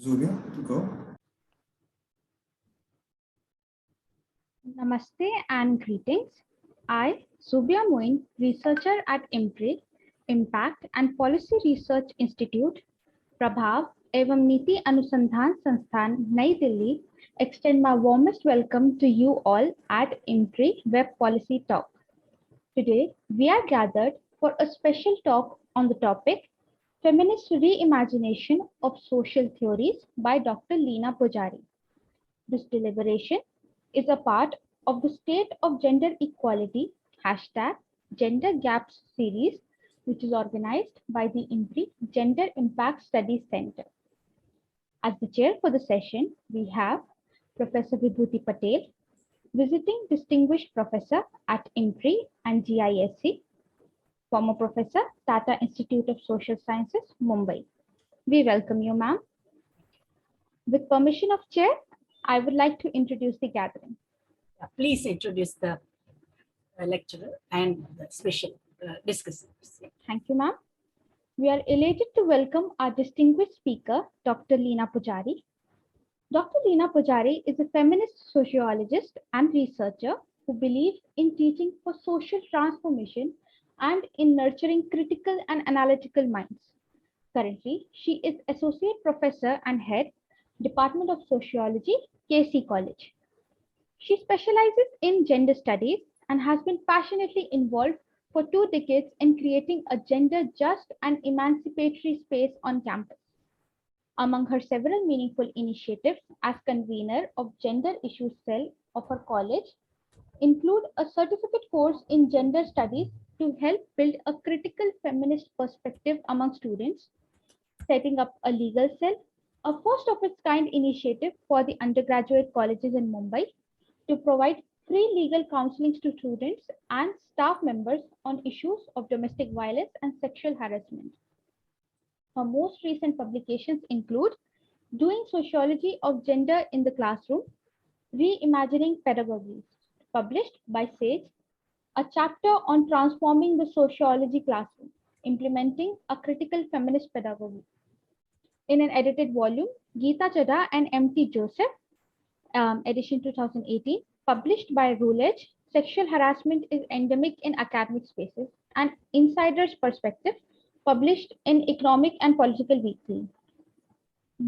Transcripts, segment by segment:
Zubia, go. Namaste and greetings. I, Zubia Moin, researcher at IMPRI, Impact and Policy Research Institute, Prabhav एवं नीति अनुसंधान संस्थान नई Delhi, extend my warmest welcome to you all at IMPRI Web Policy Talk. Today, we are gathered for a special talk on the topic Feminist Reimagination of Social Theories by Dr. Leena Pujari. This deliberation is a part of the State of Gender Equality #Gender Gaps series, which is organized by the IMPRI Gender Impact Studies Center. As the chair for the session, we have Professor Vibhuti Patel, visiting distinguished professor at IMPRI and GISC, former professor, Tata Institute of Social Sciences, Mumbai. We welcome you, ma'am. With permission of chair, I would like to introduce the gathering. Please introduce the lecturer and the special discussants. Thank you, ma'am. We are elated to welcome our distinguished speaker, Dr. Leena Pujari. Dr. Leena Pujari is a feminist sociologist and researcher who believes in teaching for social transformation and in nurturing critical and analytical minds. Currently, she is Associate Professor and Head, Department of Sociology, KC College. She specializes in gender studies and has been passionately involved for 2 decades in creating a gender-just and emancipatory space on campus. Among her several meaningful initiatives as convener of Gender Issues Cell of her college include a certificate course in gender studies to help build a critical feminist perspective among students, setting up a legal cell, a first of its kind initiative for the undergraduate colleges in Mumbai to provide free legal counseling to students and staff members on issues of domestic violence and sexual harassment. Her most recent publications include Doing Sociology of Gender in the Classroom, Reimagining Pedagogies, published by SAGE, a chapter on transforming the sociology classroom, implementing a critical feminist pedagogy. In an edited volume, Geeta Chadha and M.T. Joseph, edition 2018, published by Routledge, Sexual Harassment is Endemic in Academic Spaces, and Insider's Perspective, published in Economic and Political Weekly.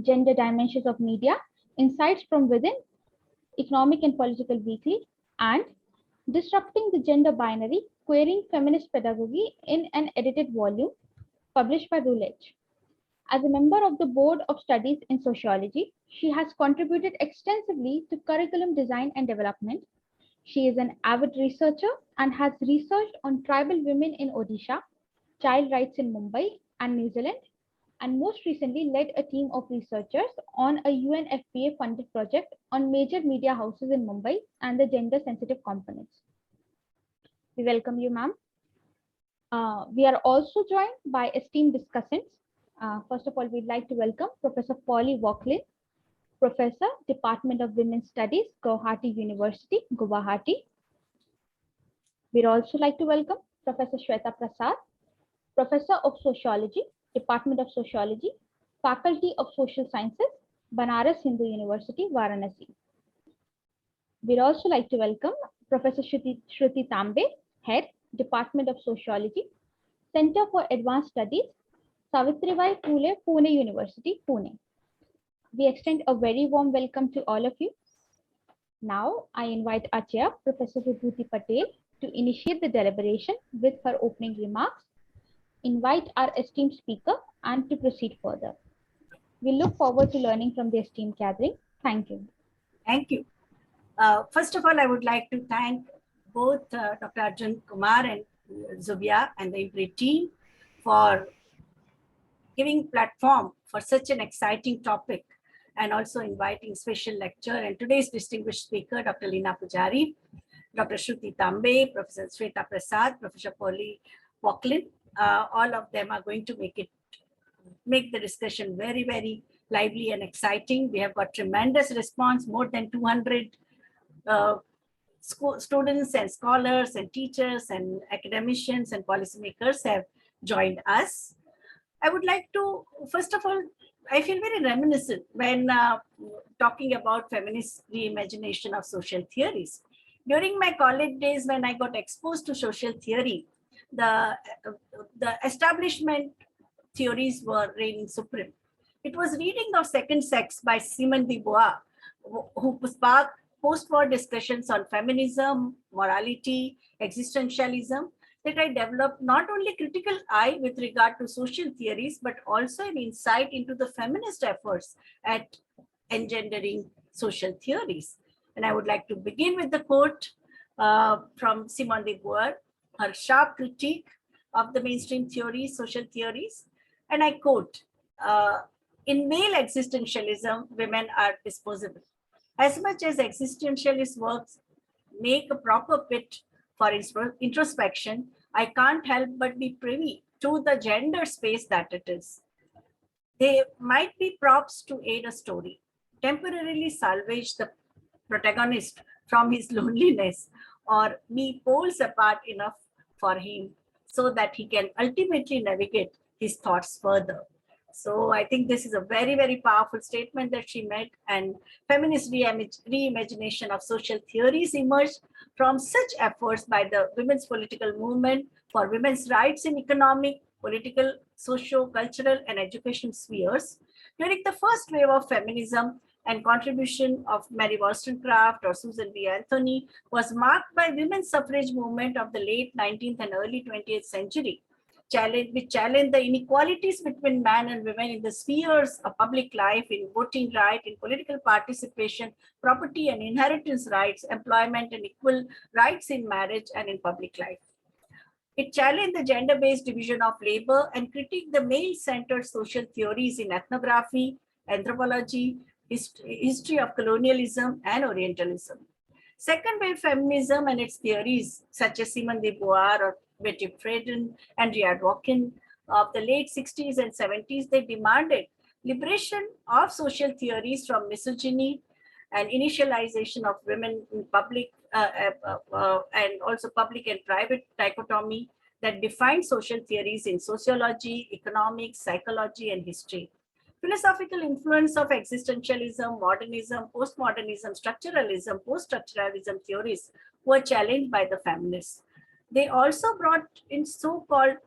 Gender Dimensions of Media, Insights from Within, Economic and Political Weekly, and Disrupting the Gender Binary, Querying Feminist Pedagogy in an edited volume, published by Routledge. As a member of the Board of Studies in Sociology, she has contributed extensively to curriculum design and development. She is an avid researcher and has researched on tribal women in Odisha, child rights in Mumbai and New Zealand, and most recently led a team of researchers on a UNFPA funded project on major media houses in Mumbai and the gender sensitive components. We welcome you, ma'am. We are also joined by esteemed discussants. First of all, we'd like to welcome Professor Vauquline, Professor, Department of Women's Studies, Gauhati University, Guwahati. We'd also like to welcome Professor Shweta Prasad, Professor of Sociology, Department of Sociology, Faculty of Social Sciences, Banaras Hindu University, Varanasi. We'd also like to welcome Professor Shruti Tambe, Head, Department of Sociology, Center for Advanced Studies, Savitribai, Phule, Pune University, Pune. We extend a very warm welcome to all of you. Now, I invite our chair, Professor Vibhuti Patel, to initiate the deliberation with her opening remarks, invite our esteemed speaker, and to proceed further. We look forward to learning from the esteemed gathering. Thank you. Thank you. First of all, I would like to thank both Dr. Arjun Kumar and Zubia and the IMPRI team for giving platform for such an exciting topic and also inviting special lecturer and today's distinguished speaker, Dr. Leena Pujari, Dr. Shruti Tambe, Professor Shweta Prasad, Professor Vauquline. All of them are going to make the discussion very, very lively and exciting. We have got tremendous response, more than 200 students and scholars and teachers and academicians and policymakers have joined us. I would like to, first of all, I feel very reminiscent when talking about feminist reimagination of social theories. During my college days, when I got exposed to social theory, the, the establishment theories were reigning supreme. It was reading of Second Sex by Simone de Beauvoir, who sparked post-war discussions on feminism, morality, existentialism, that I developed not only critical eye with regard to social theories, but also an insight into the feminist efforts at engendering social theories. And I would like to begin with the quote from Simone de Beauvoir, her sharp critique of the mainstream theories, social theories. And I quote, in male existentialism, women are disposable. As much as existentialist works make a proper pit for introspection, I can't help but be privy to the gender space that it is. They might be props to aid a story, temporarily salvage the protagonist from his loneliness, or be poles apart enough for him so that he can ultimately navigate his thoughts further. So I think this is a very, very powerful statement that she made, and feminist reimagination of social theories emerged from such efforts by the women's political movement for women's rights in economic, political, socio-cultural, and education spheres. During the first wave of feminism, and contribution of Mary Wollstonecraft or Susan B. Anthony was marked by women's suffrage movement of the late 19th and early 20th century, which challenged the inequalities between men and women in the spheres of public life, in voting right, in political participation, property and inheritance rights, employment and equal rights in marriage and in public life. It challenged the gender-based division of labor and critiqued the male-centered social theories in ethnography, anthropology, history of colonialism and Orientalism. Second wave feminism and its theories, such as Simone de Beauvoir or Betty Friedan and Vauquline of the late 60s and 70s, they demanded liberation of social theories from misogyny and initialization of women in public and also public and private dichotomy that defined social theories in sociology, economics, psychology, and history. Philosophical influence of existentialism, modernism, postmodernism, structuralism, post-structuralism theories were challenged by the feminists. They also brought in so-called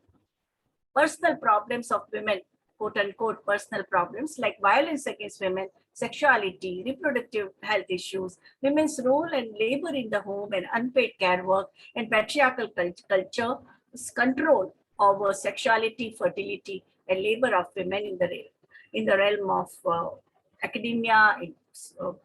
personal problems of women, quote unquote, personal problems like violence against women, sexuality, reproductive health issues, women's role and labor in the home and unpaid care work, and patriarchal culture, control over sexuality, fertility, and labor of women in the realm of academia, in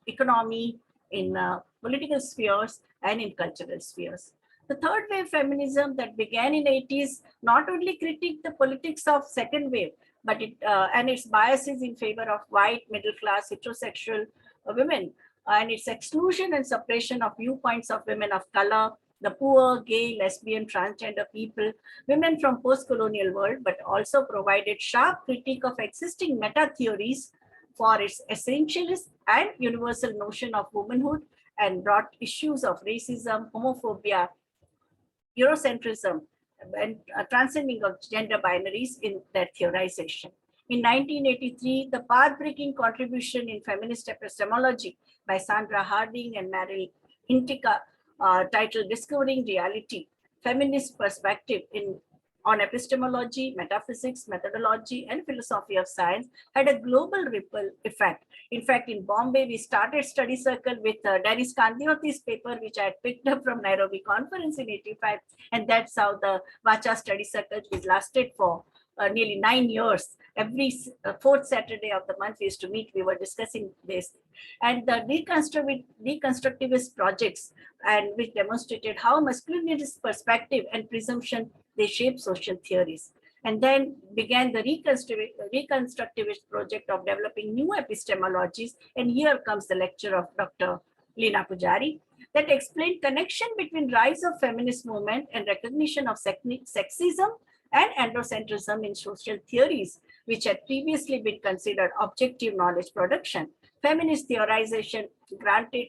economy, in political spheres, and in cultural spheres. The third wave feminism that began in 80s not only critiqued the politics of second wave, but and its biases in favor of white, middle class, heterosexual women, and its exclusion and suppression of viewpoints of women of color, the poor, gay, lesbian, transgender people, women from post-colonial world, but also provided sharp critique of existing meta-theories for its essentialist and universal notion of womanhood, and brought issues of racism, homophobia, Eurocentrism, and transcending of gender binaries in their theorization. In 1983, the path-breaking contribution in feminist epistemology by Sandra Harding and Meryl Hintica, titled Discovering Reality, Feminist Perspective on Epistemology, Metaphysics, Methodology, and Philosophy of Science, had a global ripple effect. In fact, in Bombay, we started study circle with Dennis Kandioti's paper, which I had picked up from Nairobi conference in 85. And that's how the Vacha study circle, which lasted for nearly 9 years. Every fourth Saturday of the month we used to meet, we were discussing this. And the deconstructivist projects, and which demonstrated how masculinist perspective and presumption, they shape social theories. And then began the reconstructivist project of developing new epistemologies. And here comes the lecture of Dr. Leena Pujari that explained connection between rise of feminist movement and recognition of sexism and androcentrism in social theories, which had previously been considered objective knowledge production. Feminist theorization granted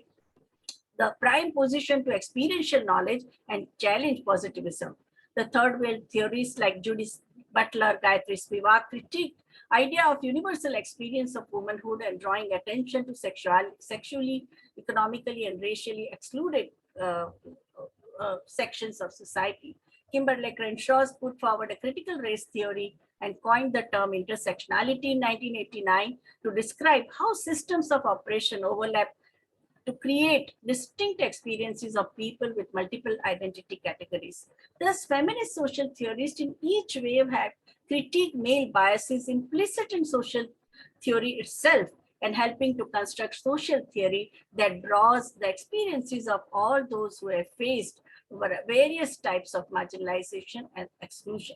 the prime position to experiential knowledge and challenged positivism. The third wave theories like Butler, Gayatri Spivak critiqued idea of universal experience of womanhood and drawing attention to sexually, economically, and racially excluded sections of society. Kimberly Crenshaw's put forward a critical race theory and coined the term intersectionality in 1989 to describe how systems of oppression overlap to create distinct experiences of people with multiple identity categories. Thus, feminist social theorists in each wave have critiqued male biases implicit in social theory itself and helping to construct social theory that draws the experiences of all those who have faced various types of marginalization and exclusion.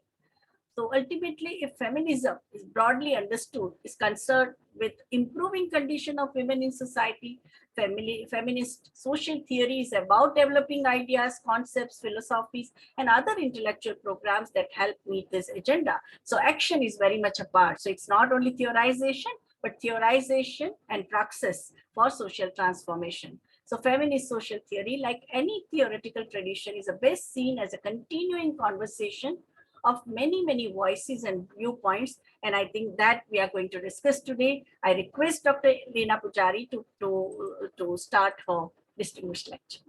So ultimately, if feminism is broadly understood, is concerned with improving condition of women in society, feminist social theory is about developing ideas, concepts, philosophies, and other intellectual programs that help meet this agenda. So action is very much a part. So it's not only theorization, but theorization and praxis for social transformation. So feminist social theory, like any theoretical tradition, is best seen as a continuing conversation of many voices and viewpoints. And I think that we are going to discuss today. I request Dr. Leena Pujari to start her distinguished lecture.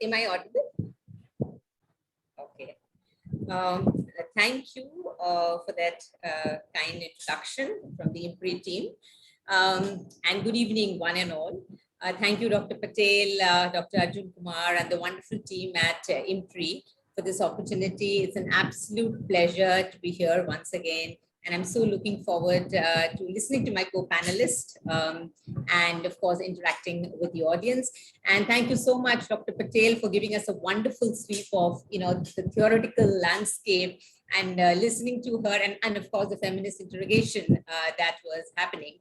Am I audible? Okay. Thank you for that kind introduction from the IMPRI team. And good evening, one and all. Thank you, Dr. Patel, Dr. Arjun Kumar, and the wonderful team at IMPRI for this opportunity. It's an absolute pleasure to be here once again. And I'm so looking forward to listening to my co-panelists and, of course, interacting with the audience. And thank you so much, Dr. Patel, for giving us a wonderful sweep of, the theoretical landscape and listening to her and, of course, the feminist interrogation that was happening.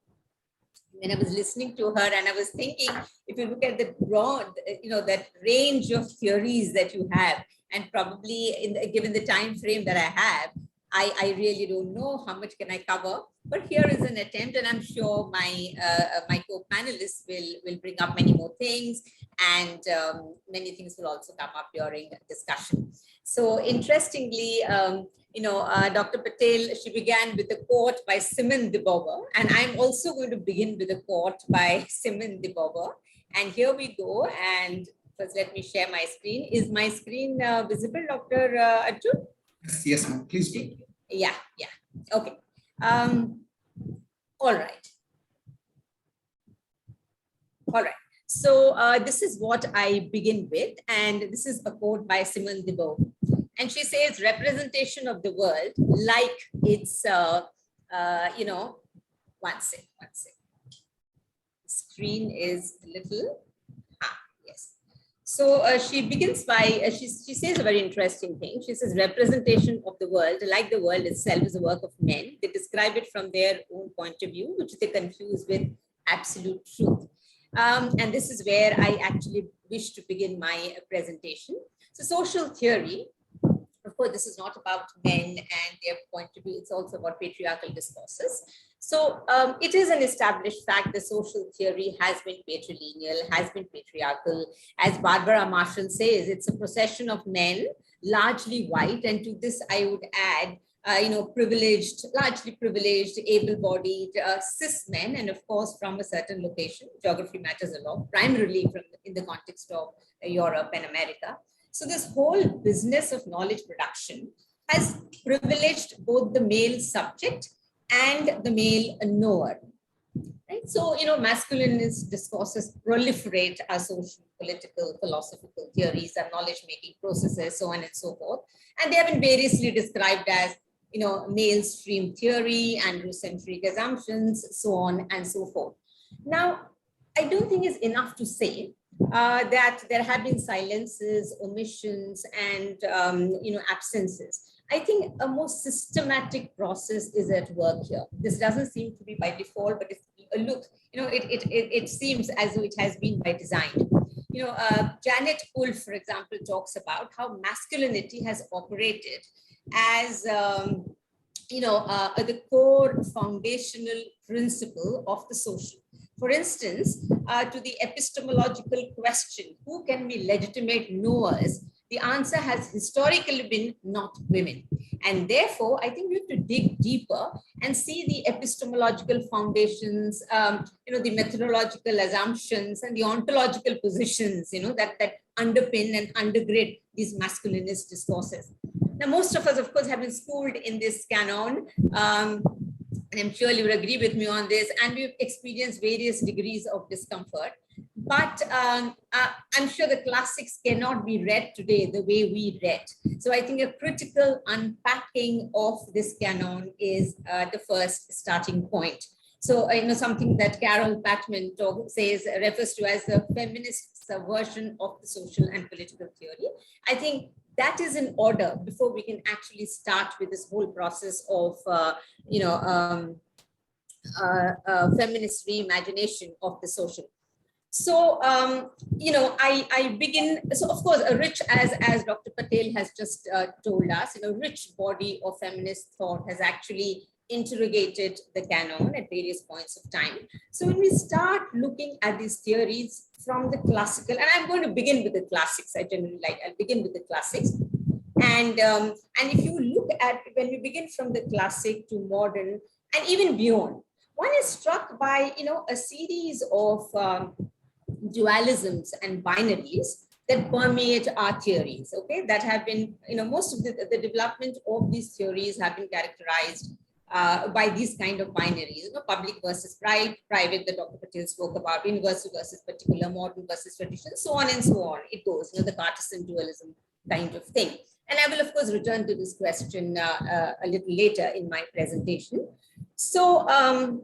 When I was listening to her and I was thinking, if you look at the broad, that range of theories that you have, and probably given the time frame that I have, I really don't know how much can I cover, but here is an attempt, and I'm sure my my co-panelists will bring up many more things, and many things will also come up during discussion. So interestingly, Dr. Patel, she began with a quote by Simone de Beauvoir, and I'm also going to begin with a quote by Simone de Beauvoir. And here we go. And first, let me share my screen. Is my screen visible, Dr. Arjun? Yes, ma'am. Please do. Yeah. Okay. All right. So this is what I begin with, and this is a quote by Simone de Beauvoir. And she says, representation of the world, like it's, one sec. Screen is a little, yes. So she begins by, she says a very interesting thing. She says, representation of the world, like the world itself, is a work of men. They describe it from their own point of view, which they confuse with absolute truth. And this is where I actually wish to begin my presentation. So social theory, of course, this is not about men and their point of view. It's also about patriarchal discourses. So it is an established fact that social theory has been patrilineal, has been patriarchal. As Barbara Marshall says, it's a procession of men, largely white. And to this, I would add, largely privileged, able-bodied, cis men, and of course, from a certain location. Geography matters a lot, primarily in the context of Europe and America. So this whole business of knowledge production has privileged both the male subject and the male knower. Right? So, masculinist discourses proliferate our social, political, philosophical theories, our knowledge-making processes, so on and so forth. And they have been variously described as, male stream theory, androcentric assumptions, so on and so forth. Now, I don't think it's enough to say that there have been silences, omissions, and absences. I think a more systematic process is at work here. This doesn't seem to be by default, but if you look, it seems as though it has been by design. Janet Poole, for example, talks about how masculinity has operated as the core foundational principle of the social. For instance, to the epistemological question, who can be legitimate knowers, the answer has historically been not women. And therefore, I think we have to dig deeper and see the epistemological foundations, the methodological assumptions and the ontological positions, that underpin and undergird these masculinist discourses. Now, most of us, of course, have been schooled in this canon. And I'm sure you will agree with me on this, and we've experienced various degrees of discomfort. But I'm sure the classics cannot be read today the way we read. So I think a critical unpacking of this canon is the first starting point. So, something that Carol Patman refers to as the feminist subversion of the social and political theory. I think that is in order before we can actually start with this whole process of, feminist reimagination of the social. So, I begin, so of course, a rich, as Dr. Patel has just told us, rich body of feminist thought has actually interrogated the canon at various points of time. So when we start looking at these theories from the classical, and I'm going to begin with the classics, I'll begin with the classics. And if you look at, when we begin from the classic to modern and even beyond, one is struck by, a series of dualisms and binaries that permeate our theories, okay, that have been, most of the development of these theories have been characterized by these kind of binaries, public versus private, that Dr. Patel spoke about, universal versus particular, modern versus traditional, so on and so on. It goes, the Cartesian dualism kind of thing. And I will, of course, return to this question a little later in my presentation. So, when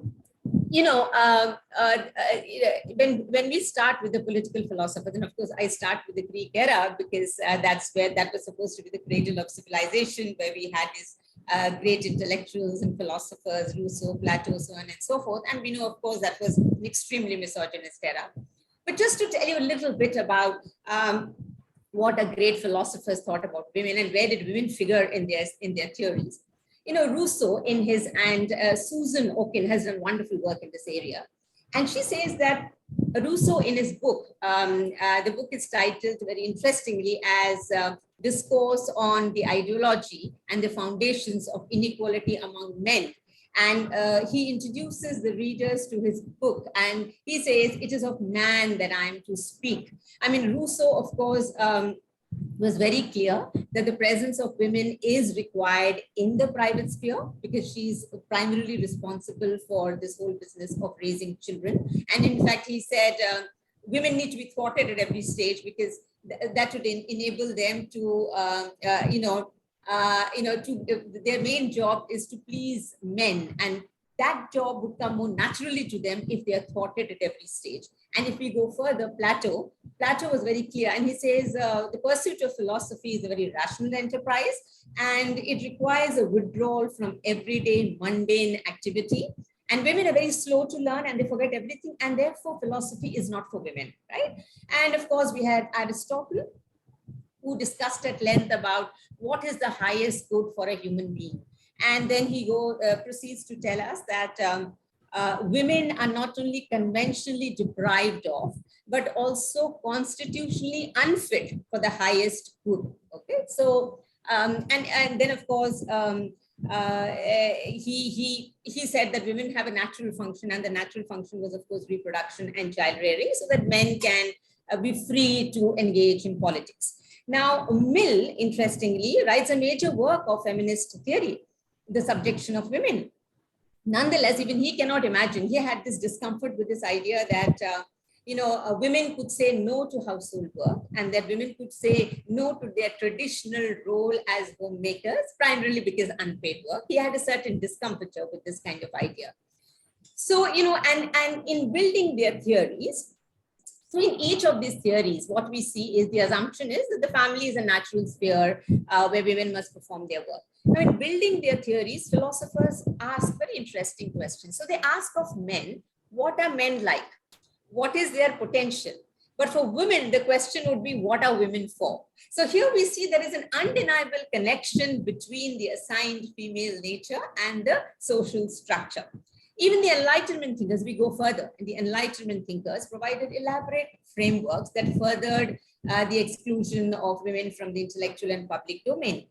we start with the political philosophers, and of course, I start with the Greek era because that was supposed to be the cradle of civilization, where we had these great intellectuals and philosophers, Rousseau, Plato, so on and so forth. And we know, of course, that was an extremely misogynist era. But just to tell you a little bit about what a great philosophers thought about women and where did women figure in their theories. Rousseau in his, and Susan Okin has done wonderful work in this area. And she says that Rousseau in his book, the book is titled very interestingly as Discourse on the Ideology and the Foundations of Inequality Among Men. And he introduces the readers to his book, and he says, it is of man that I am to speak. I mean, Rousseau, of course, was very clear that the presence of women is required in the private sphere because she's primarily responsible for this whole business of raising children. And in fact, he said women need to be thwarted at every stage because that would enable them to, their main job is to please men, and that job would come more naturally to them if they are thwarted at every stage. And if we go further, Plato was very clear, and he says the pursuit of philosophy is a very rational enterprise, and it requires a withdrawal from everyday mundane activity. And women are very slow to learn and they forget everything, and therefore philosophy is not for women, right? And of course, we had Aristotle, who discussed at length about what is the highest good for a human being. And then he proceeds to tell us that women are not only conventionally deprived of, but also constitutionally unfit for the highest good. Okay, so and then of course he said that women have a natural function, and the natural function was of course reproduction and child rearing, so that men can be free to engage in politics. Now, Mill, interestingly, writes a major work of feminist theory, the subjection of women. Nonetheless, even he cannot imagine, he had this discomfort with this idea that, women could say no to household work, and that women could say no to their traditional role as homemakers, primarily because unpaid work. He had a certain discomfiture with this kind of idea. So, and in building their theories, so in each of these theories, what we see is the assumption is that the family is a natural sphere where women must perform their work. Now, in building their theories, philosophers ask very interesting questions. So they ask of men, what are men like? What is their potential? But for women, the question would be, what are women for? So here we see there is an undeniable connection between the assigned female nature and the social structure. Even the Enlightenment thinkers, we go further, and the Enlightenment thinkers provided elaborate frameworks that furthered the exclusion of women from the intellectual and public domain.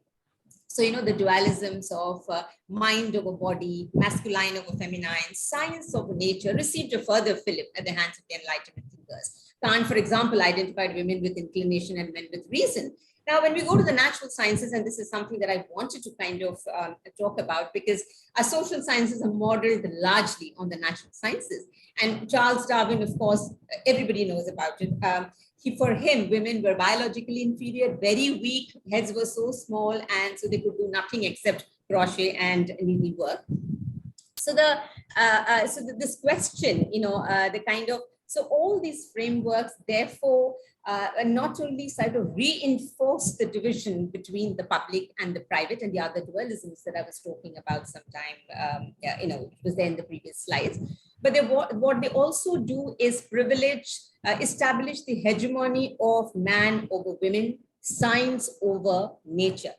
So, the dualisms of mind over body, masculine over feminine, science over nature received a further fillip at the hands of the Enlightenment thinkers. Kant, for example, identified women with inclination and men with reason. Now, when we go to the natural sciences, and this is something that I wanted to kind of talk about, because our social sciences are modeled largely on the natural sciences. And Charles Darwin, of course, everybody knows about it. For him, women were biologically inferior, very weak, heads were so small, and so they could do nothing except crochet and needlework. So this question, the kind of, so all these frameworks, therefore, not only sort of reinforce the division between the public and the private and the other dualisms that I was talking about sometime, it was there in the previous slides, but what they also do is establish the hegemony of man over women, science over nature.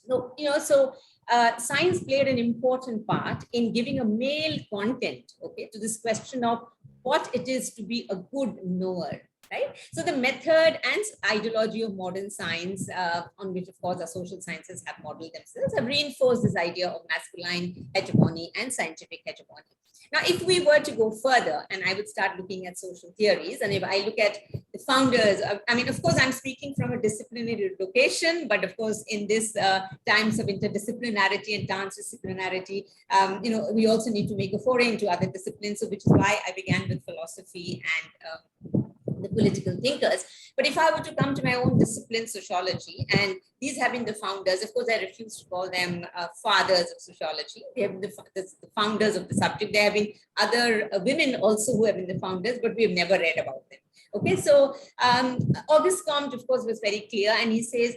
So, science played an important part in giving a male content, to this question of what it is to be a good knower, right? So the method and ideology of modern science, on which, of course, our social sciences have modeled themselves, have reinforced this idea of masculine hegemony and scientific hegemony. Now, if we were to go further, and I would start looking at social theories, and if I look at the founders, I mean, of course, I'm speaking from a disciplinary location, but of course, in this times of interdisciplinarity and transdisciplinarity, we also need to make a foray into other disciplines, so which is why I began with philosophy and the political thinkers. But if I were to come to my own discipline, sociology, and these have been the founders, of course, I refuse to call them fathers of sociology. They have been the founders of the subject. There have been other women also who have been the founders, but we have never read about them. Okay, so Auguste Comte, of course, was very clear, and he says,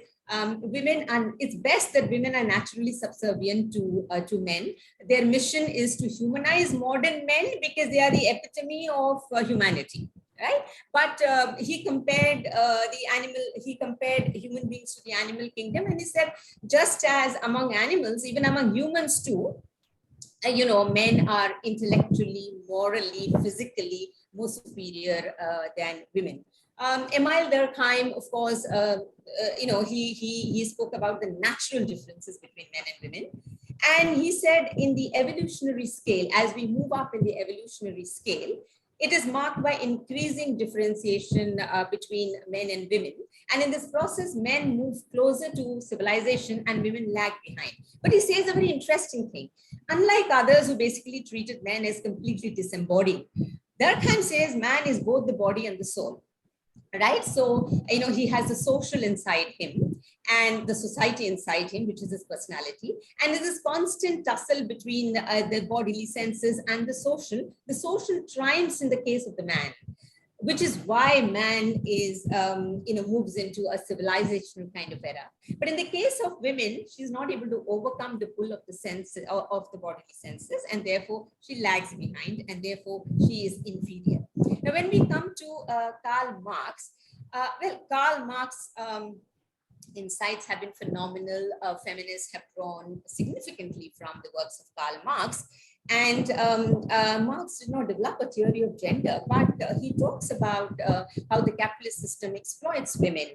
women, and it's best that women are naturally subservient to men. Their mission is to humanize modern men because they are the epitome of humanity. Right, but he compared human beings to the animal kingdom, and he said, just as among animals, even among humans too, men are intellectually, morally, physically more superior than women. Emile Durkheim, of course, he spoke about the natural differences between men and women. And he said, in the evolutionary scale, as we move up in the evolutionary scale, it is marked by increasing differentiation between men and women. And in this process, men move closer to civilization and women lag behind. But he says a very interesting thing. Unlike others who basically treated men as completely disembodied, Durkheim says man is both the body and the soul. Right? So, he has the social inside him and the society inside him, which is his personality. And there's this constant tussle between the bodily senses and the social. The social triumphs in the case of the man, which is why man is, moves into a civilizational kind of era. But in the case of women, she's not able to overcome the pull of the senses, of the bodily senses, and therefore she lags behind, and therefore she is inferior. Now, when we come to Karl Marx, Karl Marx insights have been phenomenal. Feminists have drawn significantly from the works of Karl Marx. And Marx did not develop a theory of gender, but he talks about how the capitalist system exploits women.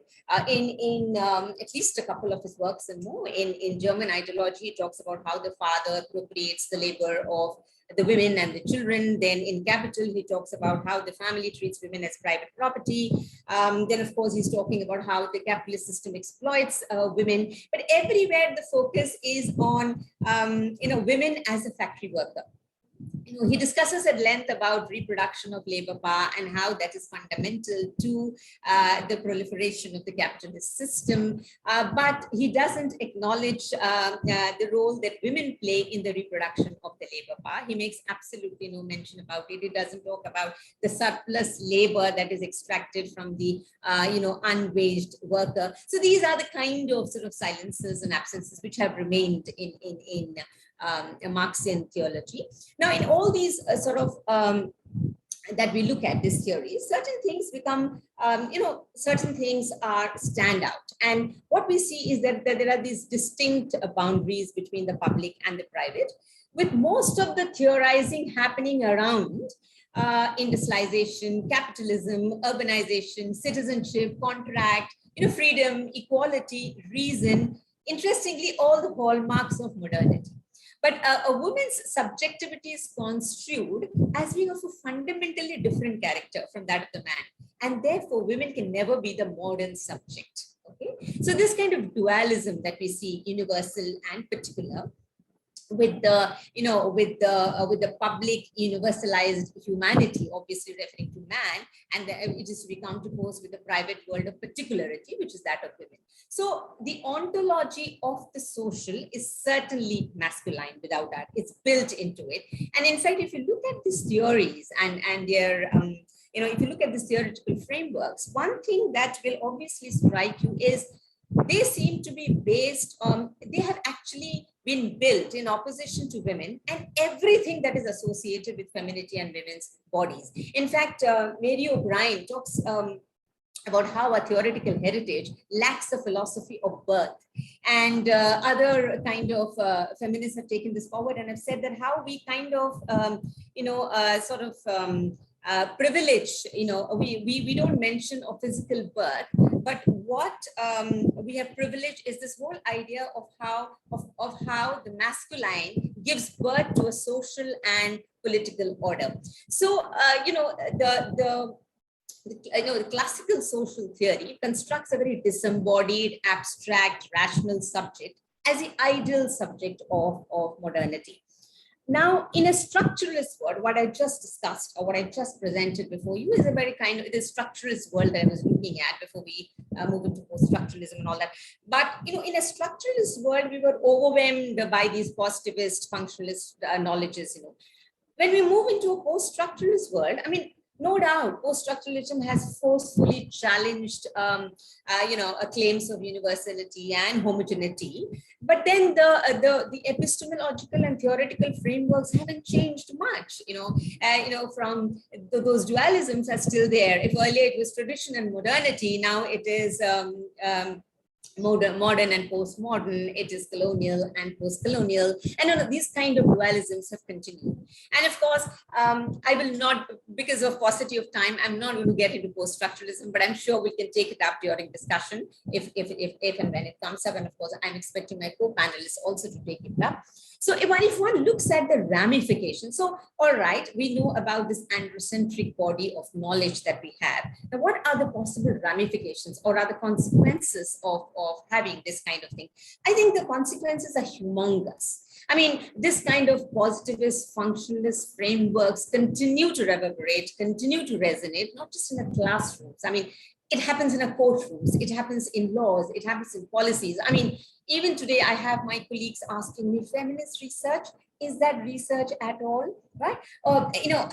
In at least a couple of his works and more, in German Ideology, he talks about how the father appropriates the labor of the women and the children. Then in Capital, he talks about how the family treats women as private property. Then, of course, he's talking about how the capitalist system exploits women. But everywhere the focus is on, women as a factory worker. He discusses at length about reproduction of labor power and how that is fundamental to the proliferation of the capitalist system. But he doesn't acknowledge the role that women play in the reproduction of the labor power. He makes absolutely no mention about it. He doesn't talk about the surplus labor that is extracted from the, unwaged worker. So these are the kind of sort of silences and absences which have remained in Marxian theology. Now, in all these that we look at this theory, certain things become, certain things are stand out. And what we see is that there are these distinct boundaries between the public and the private, with most of the theorizing happening around industrialization, capitalism, urbanization, citizenship, contract, freedom, equality, reason, interestingly, all the hallmarks of modernity. But a woman's subjectivity is construed as being of a fundamentally different character from that of the man. And therefore, women can never be the modern subject. Okay, so this kind of dualism that we see, universal and particular, with the with the public universalized humanity, obviously referring to man, and it is to be counterposed with the private world of particularity, which is that of women. So the ontology of the social is certainly masculine, without that. It's built into it. And in fact, if you look at these theories and their if you look at these theoretical frameworks, one thing that will obviously strike you is they seem to be based on, they have actually been built in opposition to women and everything that is associated with femininity and women's bodies. In fact, Mary O'Brien talks about how a theoretical heritage lacks a philosophy of birth. And other kind of feminists have taken this forward and have said that how we kind of, privilege, we don't mention of physical birth, but what we have privileged is this whole idea of how the masculine gives birth to a social and political order. So the classical social theory constructs a very disembodied, abstract, rational subject as the ideal subject of modernity. Now, in a structuralist world, what I just discussed or what I just presented before you is a very kind of the structuralist world that I was looking at before we move into post-structuralism and all that. But, in a structuralist world, we were overwhelmed by these positivist, functionalist knowledges. When we move into a post-structuralist world, I mean, no doubt, post-structuralism has forcefully challenged, claims of universality and homogeneity. But then the epistemological and theoretical frameworks haven't changed much. From those dualisms are still there. If earlier it was tradition and modernity, now it is modern and postmodern, it is colonial and post-colonial, and these kind of dualisms have continued. And of course, I will not, because of paucity of time, I'm not going to get into post-structuralism, but I'm sure we can take it up during discussion if and when it comes up. And of course, I'm expecting my co-panelists also to take it up. So if one looks at the ramifications, so all right, we know about this androcentric body of knowledge that we have. Now, what are the possible ramifications or are the consequences of having this kind of thing? I think the consequences are humongous. I mean, this kind of positivist, functionalist frameworks continue to reverberate, continue to resonate, not just in the classrooms. I mean, it happens in our courtrooms, it happens in laws, it happens in policies. I mean, even today, I have my colleagues asking me, feminist research, is that research at all, right? Or,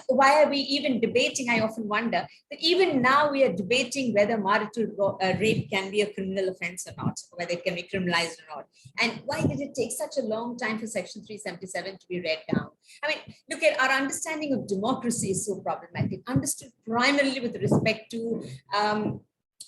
why are we even debating? I often wonder that even now we are debating whether marital rape can be a criminal offense or not, or whether it can be criminalized or not. And why did it take such a long time for Section 377 to be read down? I mean, look at our understanding of democracy is so problematic, understood primarily with respect to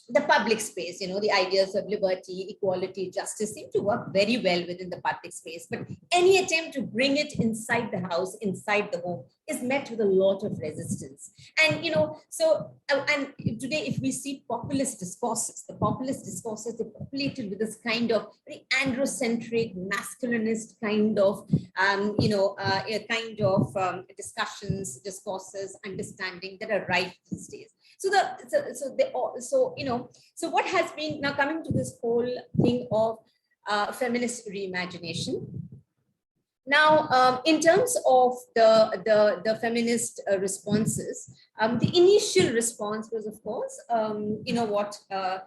the public space, the ideas of liberty, equality, justice seem to work very well within the public space. But any attempt to bring it inside the house, inside the home, is met with a lot of resistance. And, and today, if we see populist discourses, the populist discourses, they're populated with this kind of very androcentric, masculinist kind of, discussions, discourses, understanding that are rife these days. So what has been now coming to this whole thing of feminist reimagination. Now, in terms of the feminist responses, the initial response was, of course,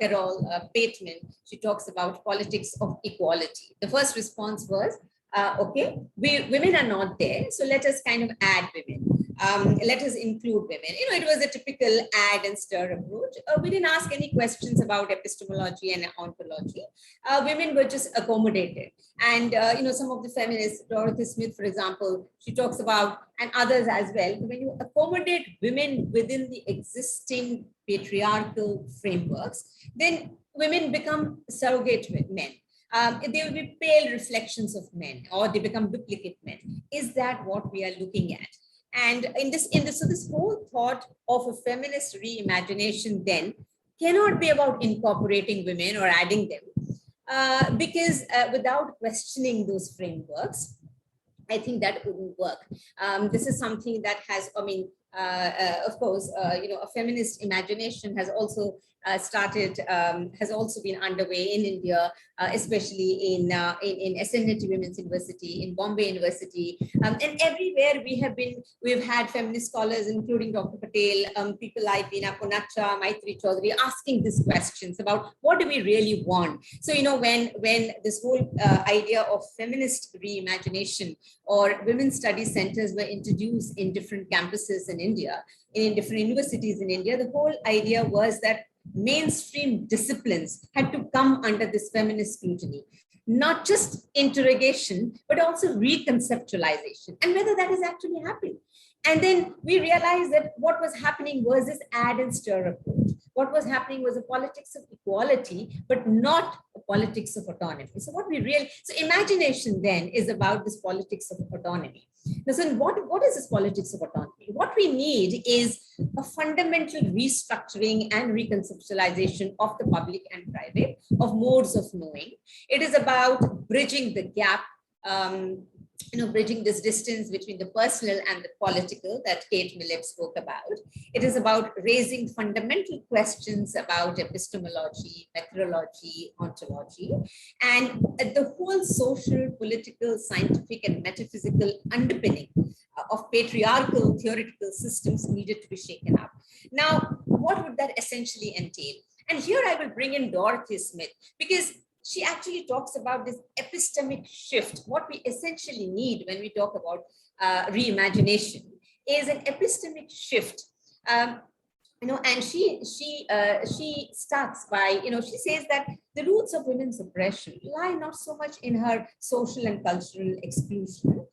Carol Bateman, she talks about politics of equality. The first response was, okay, women are not there, so let us kind of add women. Let us include women. It was a typical add and stir approach. We didn't ask any questions about epistemology and ontology. Women were just accommodated. And, some of the feminists, Dorothy Smith, for example, she talks about, and others as well, when you accommodate women within the existing patriarchal frameworks, then women become surrogate men. They will be pale reflections of men, or they become duplicate men. Is that what we are looking at? And so this whole thought of a feminist reimagination then cannot be about incorporating women or adding them, because without questioning those frameworks, I think that wouldn't work. This is something that has, of course, a feminist imagination has also has also been underway in India, especially in SNT Women's University, in Bombay University, and everywhere we've had feminist scholars, including Dr. Patel, people like Leena Pujari, Maitri Chaudhary, asking these questions about what do we really want. So, when this whole idea of feminist reimagination or women's study centers were introduced in different campuses in India, in different universities in India, the whole idea was that mainstream disciplines had to come under this feminist scrutiny, not just interrogation, but also reconceptualization, and whether that is actually happening. And then we realized that what was happening was this add and stir approach. What was happening was a politics of equality, but not a politics of autonomy. So so imagination then is about this politics of autonomy. Now, so what is this politics of autonomy? What we need is a fundamental restructuring and reconceptualization of the public and private, of modes of knowing. It is about bridging the gap, bridging this distance between the personal and the political that Kate Millett spoke about. It is about raising fundamental questions about epistemology, methodology, ontology, and the whole social, political, scientific, and metaphysical underpinning of patriarchal theoretical systems needed to be shaken up. Now, what would that essentially entail? And here I will bring in Dorothy Smith, because she actually talks about this epistemic shift. What we essentially need when we talk about reimagination is an epistemic shift. And she starts by, she says that the roots of women's oppression lie not so much in her social and cultural exclusion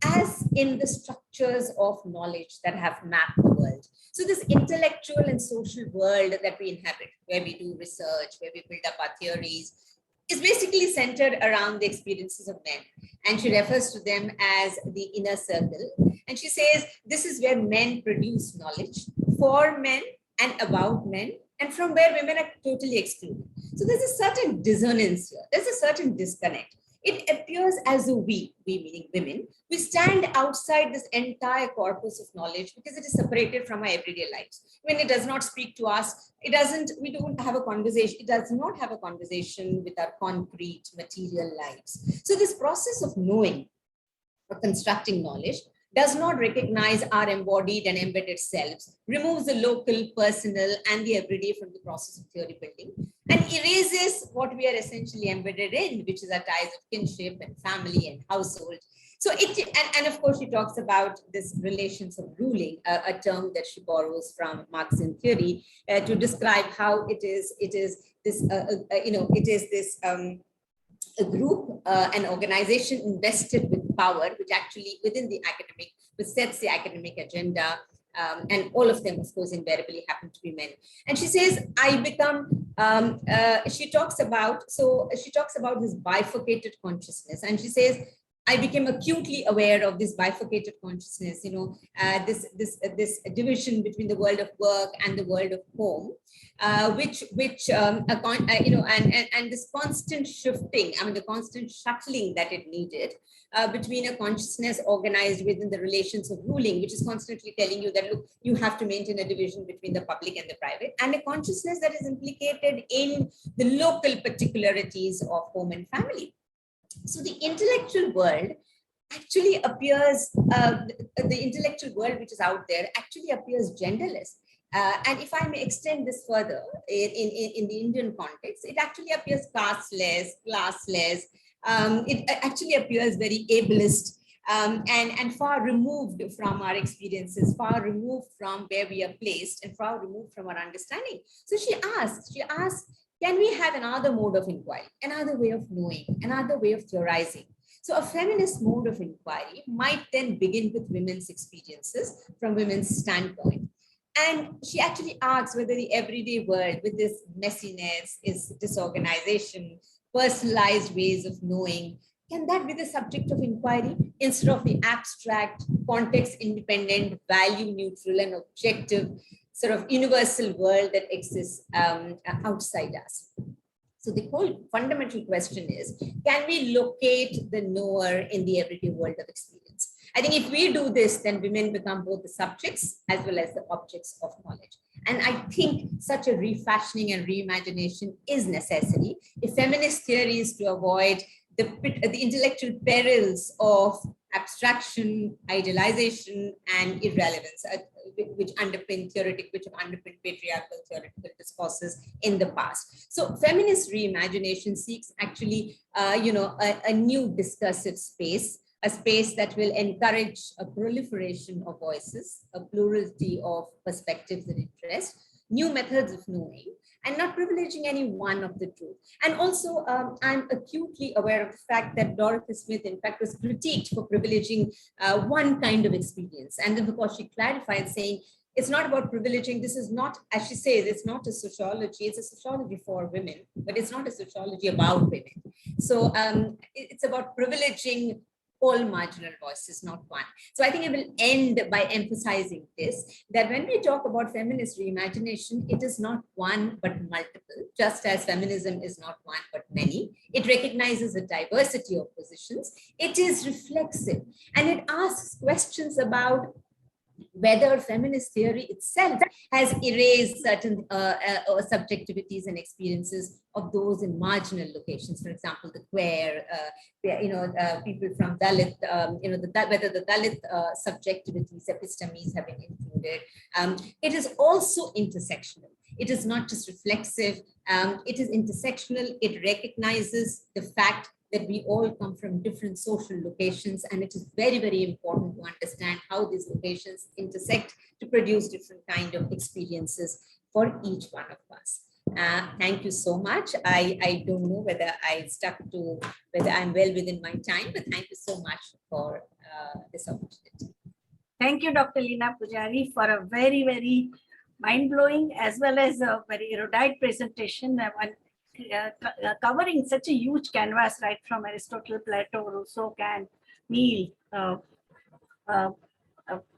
as in the structures of knowledge that have mapped the world. So this intellectual and social world that we inhabit, where we do research, where we build up our theories, is basically centered around the experiences of men. And she refers to them as the inner circle. And she says, this is where men produce knowledge for men and about men, and from where women are totally excluded. So there's a certain dissonance here. There's a certain disconnect. It appears as though we meaning women, we stand outside this entire corpus of knowledge because it is separated from our everyday lives. When it does not speak to us, we don't have a conversation. It does not have a conversation with our concrete material lives. So this process of knowing or constructing knowledge does not recognize our embodied and embedded selves, removes the local, personal, and the everyday from the process of theory building, and erases what we are essentially embedded in, which is our ties of kinship and family and household. So and of course, she talks about this relations of ruling, a term that she borrows from Marxian theory to describe how it is this a group, an organization invested with power, which actually within the academic, which sets the academic agenda, and all of them, of course, invariably happen to be men. And she says, she talks about this bifurcated consciousness, and she says, I became acutely aware of this bifurcated consciousness, this division between the world of work and the world of home, and this constant shifting, the constant shuttling that it needed between a consciousness organized within the relations of ruling, which is constantly telling you that, look, you have to maintain a division between the public and the private, and a consciousness that is implicated in the local particularities of home and family. So the intellectual world actually appears, the intellectual world which is out there actually appears genderless. And if I may extend this further in the Indian context, it actually appears casteless, classless. It actually appears very ableist and far removed from our experiences, far removed from where we are placed, and far removed from our understanding. So she asks, can we have another mode of inquiry, another way of knowing, another way of theorizing? So a feminist mode of inquiry might then begin with women's experiences from women's standpoint. And she actually asks whether the everyday world with this messiness, is disorganization, personalized ways of knowing, can that be the subject of inquiry instead of the abstract, context-independent, value-neutral and objective sort of universal world that exists outside us? So the whole fundamental question is, can we locate the knower in the everyday world of experience? I think if we do this, then women become both the subjects as well as the objects of knowledge. And I think such a refashioning and reimagination is necessary if feminist theory is to avoid the intellectual perils of abstraction, idealization, and irrelevance, which have underpinned patriarchal theoretical discourses in the past. So feminist reimagination seeks actually, a new discursive space, a space that will encourage a proliferation of voices, a plurality of perspectives and interests, new methods of knowing, and not privileging any one of the two. And also, I'm acutely aware of the fact that Dorothy Smith, in fact, was critiqued for privileging one kind of experience. And then because she clarified saying, it's not about privileging, this is not, as she says, it's not a sociology, it's a sociology for women, but it's not a sociology about women. So it's about privileging all marginal voices, not one. So I think I will end by emphasizing this, that when we talk about feminist reimagination, it is not one but multiple, just as feminism is not one but many. It recognizes a diversity of positions. It is reflexive, and it asks questions about whether feminist theory itself has erased certain subjectivities and experiences of those in marginal locations. For example, the queer, people from Dalit, whether the Dalit subjectivities, epistemes have been included. It is also intersectional. It is not just reflexive. It is intersectional. It recognizes the fact that we all come from different social locations, and it is very, very important to understand how these locations intersect to produce different kind of experiences for each one of us. Thank you so much. I don't know whether I stuck to, whether I'm well within my time, but thank you so much for this opportunity. Thank you, Dr. Leena Pujari, for a very, very mind-blowing as well as a very erudite presentation. Covering such a huge canvas, right from Aristotle, Plato, Rousseau, Kant, Mill,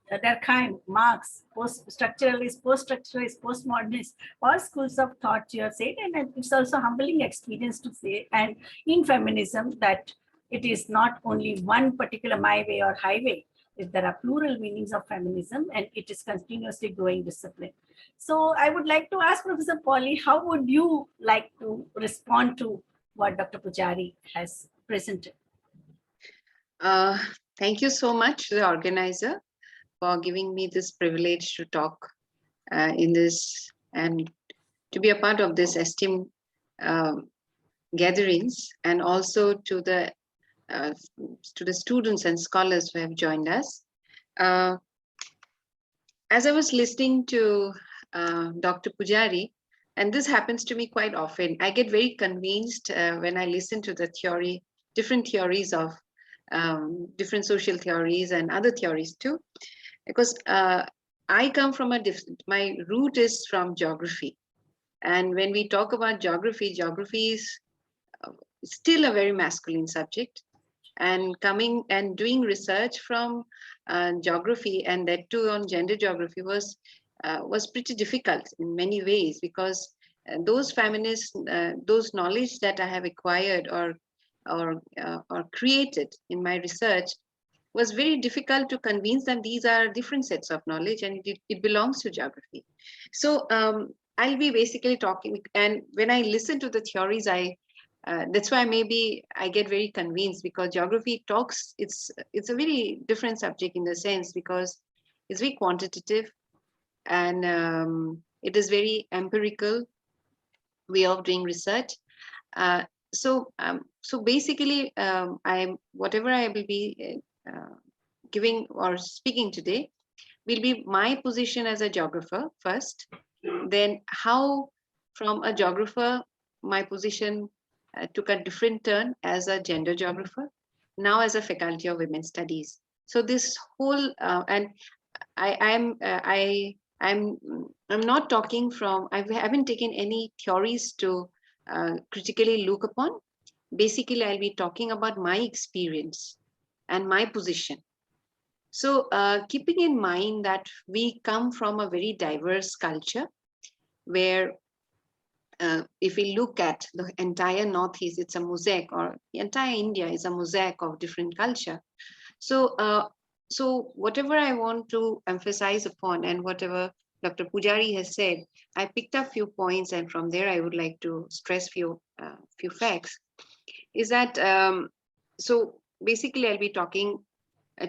Durkheim, Marx, post-structuralist, post-structuralist, postmodernist, all schools of thought you have said, and it's also humbling experience to say, and in feminism, that it is not only one particular my way or highway. There are plural meanings of feminism, and it is continuously growing discipline. So I would like to ask Professor Polly, how would you like to respond to what Dr. Pujari has presented? Thank you so much, the organizer, for giving me this privilege to talk in this and to be a part of this esteemed gatherings, and also to the students and scholars who have joined us. As I was listening to Dr. Pujari, and this happens to me quite often, I get very convinced when I listen to the theory, different theories of different social theories and other theories too, because I come from my root is from geography. And when we talk about geography, geography is still a very masculine subject. And coming and doing research from geography, and that too on gender geography, was pretty difficult in many ways, because those feminists, those knowledge that I have acquired or created in my research was very difficult to convince them these are different sets of knowledge and it belongs to geography. So I'll be basically talking, and when I listen to the theories, that's why maybe I get very convinced, because geography talks, it's a very different subject in the sense, because it's very quantitative, and it is very empirical way of doing research. So basically, whatever I will be giving or speaking today will be my position as a geographer first, then how from a geographer my position took a different turn as a gender geographer, now as a faculty of women's studies. So this whole and I I'm not talking from, I haven't taken any theories to critically look upon. Basically, I'll be talking about my experience and my position. So keeping in mind that we come from a very diverse culture where if we look at the entire Northeast, it's a mosaic, or the entire India is a mosaic of different culture. So, so whatever I want to emphasize upon and whatever Dr. Pujari has said, I picked up few points, and from there I would like to stress few facts. Is that so? Basically, I'll be talking,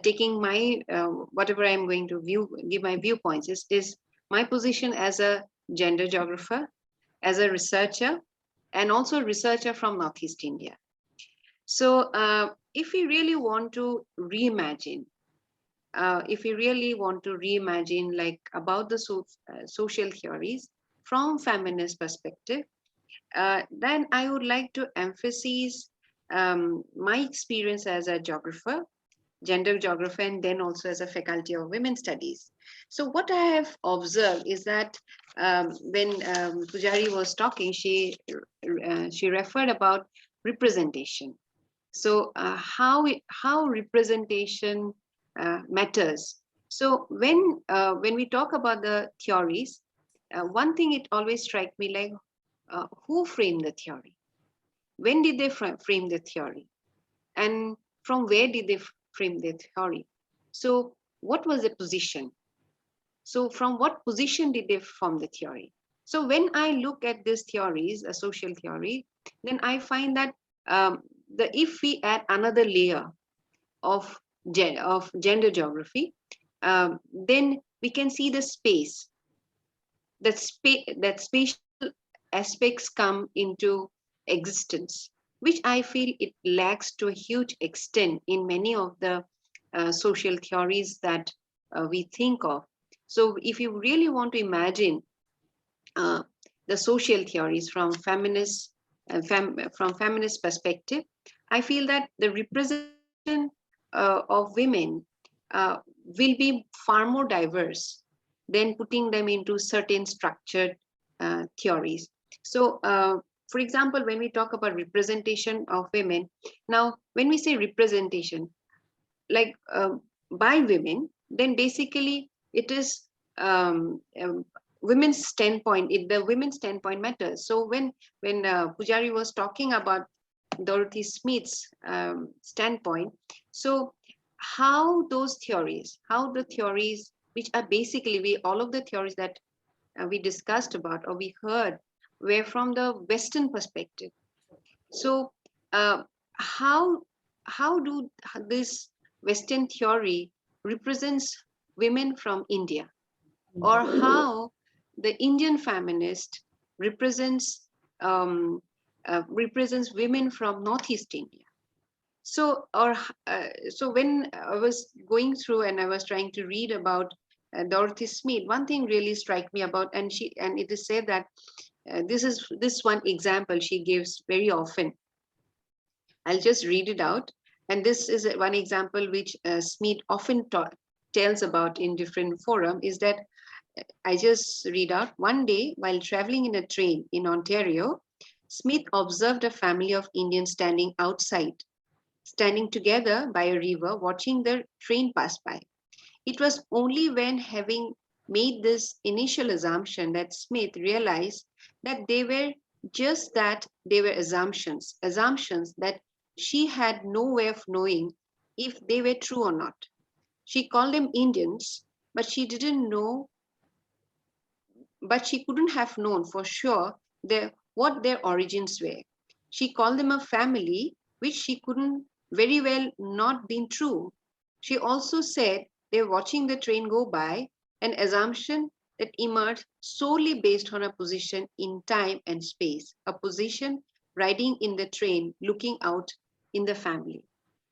taking my whatever I'm going to give my viewpoints is my position as a gender geographer, as a researcher, and also a researcher from Northeast India. So if we really want to reimagine, like about the social theories from feminist perspective, then I would like to emphasize my experience as a geographer, gender geographer, and then also as a faculty of women studies. So what I have observed is that when Pujari was talking, she referred about representation. So how representation matters. So when we talk about the theories, one thing it always strikes me like who framed the theory? When did they frame the theory? And from where did they frame the theory? So what was the position? So from what position did they form the theory? So when I look at these theories, a social theory, then I find that if we add another layer of gender geography, then we can see the space, that spatial aspects come into existence, which I feel it lacks to a huge extent in many of the social theories that we think of. So if you really want to imagine the social theories from feminist perspective, I feel that the representation of women will be far more diverse than putting them into certain structured theories. So for example, when we talk about representation of women, now when we say representation like by women, then basically it is women's standpoint. The women's standpoint matters. So when Pujari was talking about Dorothy Smith's standpoint, so how the theories which are basically all of the theories that we discussed about or we heard were from the Western perspective. So how do this Western theory represents women from India, or how the Indian feminist represents women from Northeast India? So so when I was going through and I was trying to read about Dorothy Smith, one thing really struck me about, and it is said that this one example she gives very often. I'll just read it out. And this is one example which Smith often tells about in different forum, is that I just read out. One day, while traveling in a train in Ontario, Smith observed a family of Indians standing together by a river, watching the train pass by. It was only when having made this initial assumption that Smith realized that they were assumptions that she had no way of knowing if they were true or not. She called them Indians, but she couldn't have known for sure what their origins were. She called them a family, which she couldn't very well not been true. She also said they were watching the train go by, an assumption that emerged solely based on a position in time and space, a position riding in the train, looking out in the family.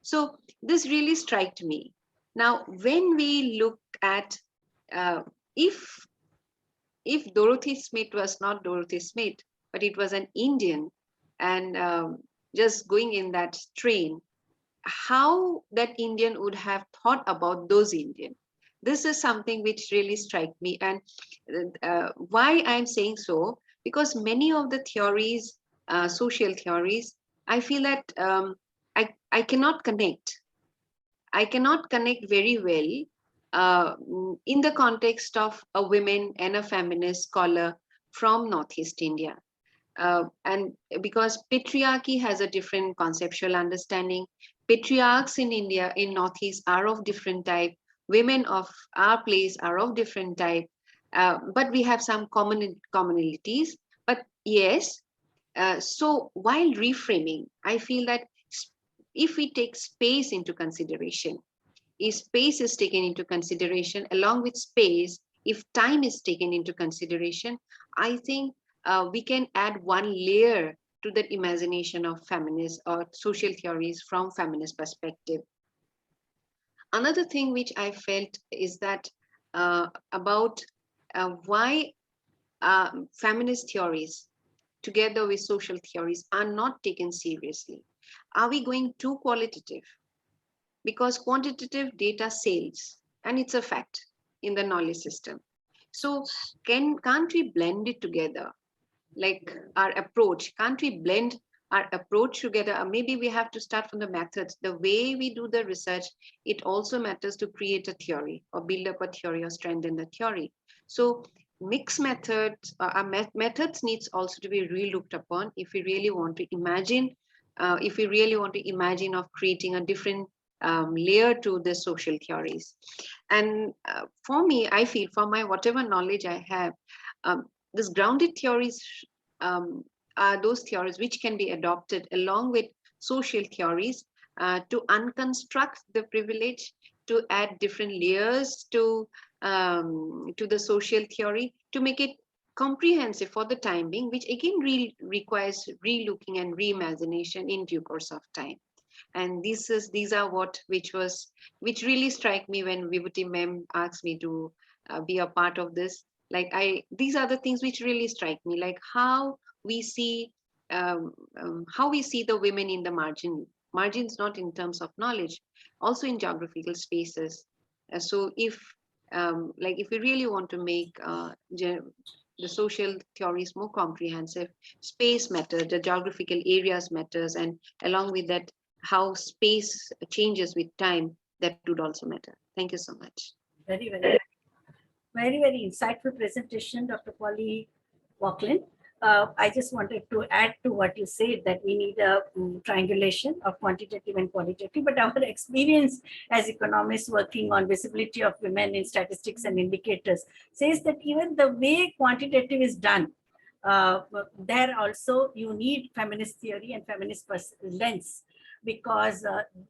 So this really struck me. Now, when we look at if Dorothy Smith was not Dorothy Smith, but it was an Indian and just going in that train, how that Indian would have thought about those Indians. this is something which really strike me. And why I'm saying so, because many of the theories, social theories, I feel that I cannot connect. I cannot connect very well in the context of a woman and a feminist scholar from Northeast India. And because patriarchy has a different conceptual understanding, patriarchs in India, in Northeast, are of different type, women of our place are of different type, but we have some commonalities. But yes, so while reframing, I feel that if we take space into consideration, if space is taken into consideration, along with space, if time is taken into consideration, I think we can add one layer to that imagination of feminist or social theories from feminist perspective. Another thing which I felt is that about why feminist theories together with social theories are not taken seriously. Are we going too qualitative? Because quantitative data sells, and it's a fact in the knowledge system. So can't we blend it together? Like our approach, can't we blend our approach together? Or maybe we have to start from the methods. The way we do the research, it also matters to create a theory or build up a theory or strengthen the theory. So mixed methods, methods needs also to be re-looked upon if we really want to imagine, of creating a different layer to the social theories. And for me, I feel for my whatever knowledge I have, this grounded theories are those theories which can be adopted along with social theories to unconstruct the privilege, to add different layers to the social theory, to make it comprehensive for the time being, which again requires relooking and reimagination in due course of time. And these are which really strike me when Vibhuti ma'am asked me to be a part of this. Like these are the things which really strike me, like how we see the women in the margins, not in terms of knowledge, also in geographical spaces. So if we really want to make the social theories more comprehensive, space matters, the geographical areas matters, and along with that, how space changes with time, that would also matter. Thank you so much. Very, very, very, very insightful presentation, Dr. Polly Vauquline. I just wanted to add to what you said, that we need a triangulation of quantitative and qualitative, but our experience as economists working on visibility of women in statistics and indicators says that even the way quantitative is done, there also you need feminist theory and feminist lens, because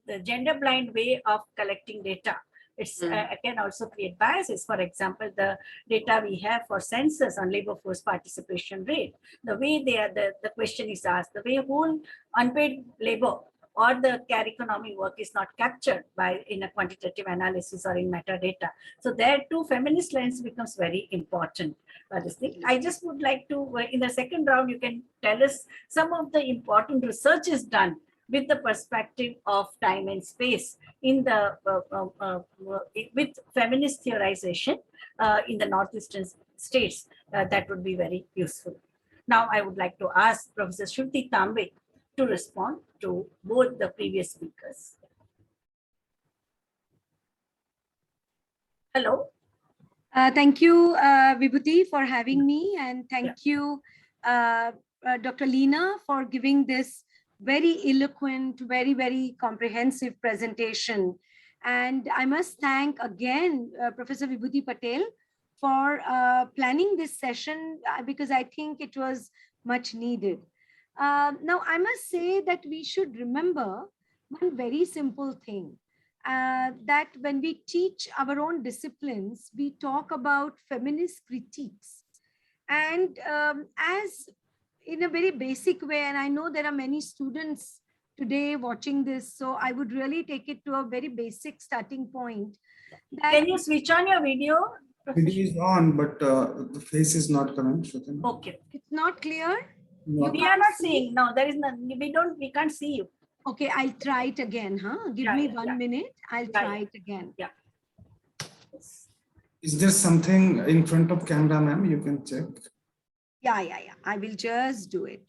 the gender blind way of collecting data, it's can also create biases. For example, the data we have for census on labor force participation rate, the way the question is asked, the way whole unpaid labor or the care economy work is not captured in a quantitative analysis or in metadata. So there too, feminist lens becomes very important for this thing. I just would like to, in the second round, you can tell us some of the important research is done with the perspective of time and space in the with feminist theorization in the northeastern states. That would be very useful. Now, I would like to ask Professor Shruti Tambe to respond to both the previous speakers. Hello. Thank you, Vibhuti, for having me, and thank you, Dr. Leena, for giving this very eloquent, very, very comprehensive presentation. And I must thank again Professor Vibhuti Patel for planning this session, because I think it was much needed. Now, I must say that we should remember one very simple thing, that when we teach our own disciplines, we talk about feminist critiques. And as in a very basic way, and I know there are many students today watching this, so I would really take it to a very basic starting point. Can you switch on your video? Video is on, but the face is not coming. Okay. It's not clear? No. We are not seeing. No, there is none. We can't see you. Okay, I'll try it again, huh? Give me 1 minute. I'll try it again. Yeah. Is there something in front of camera, ma'am? You can check. Yeah. I will just do it.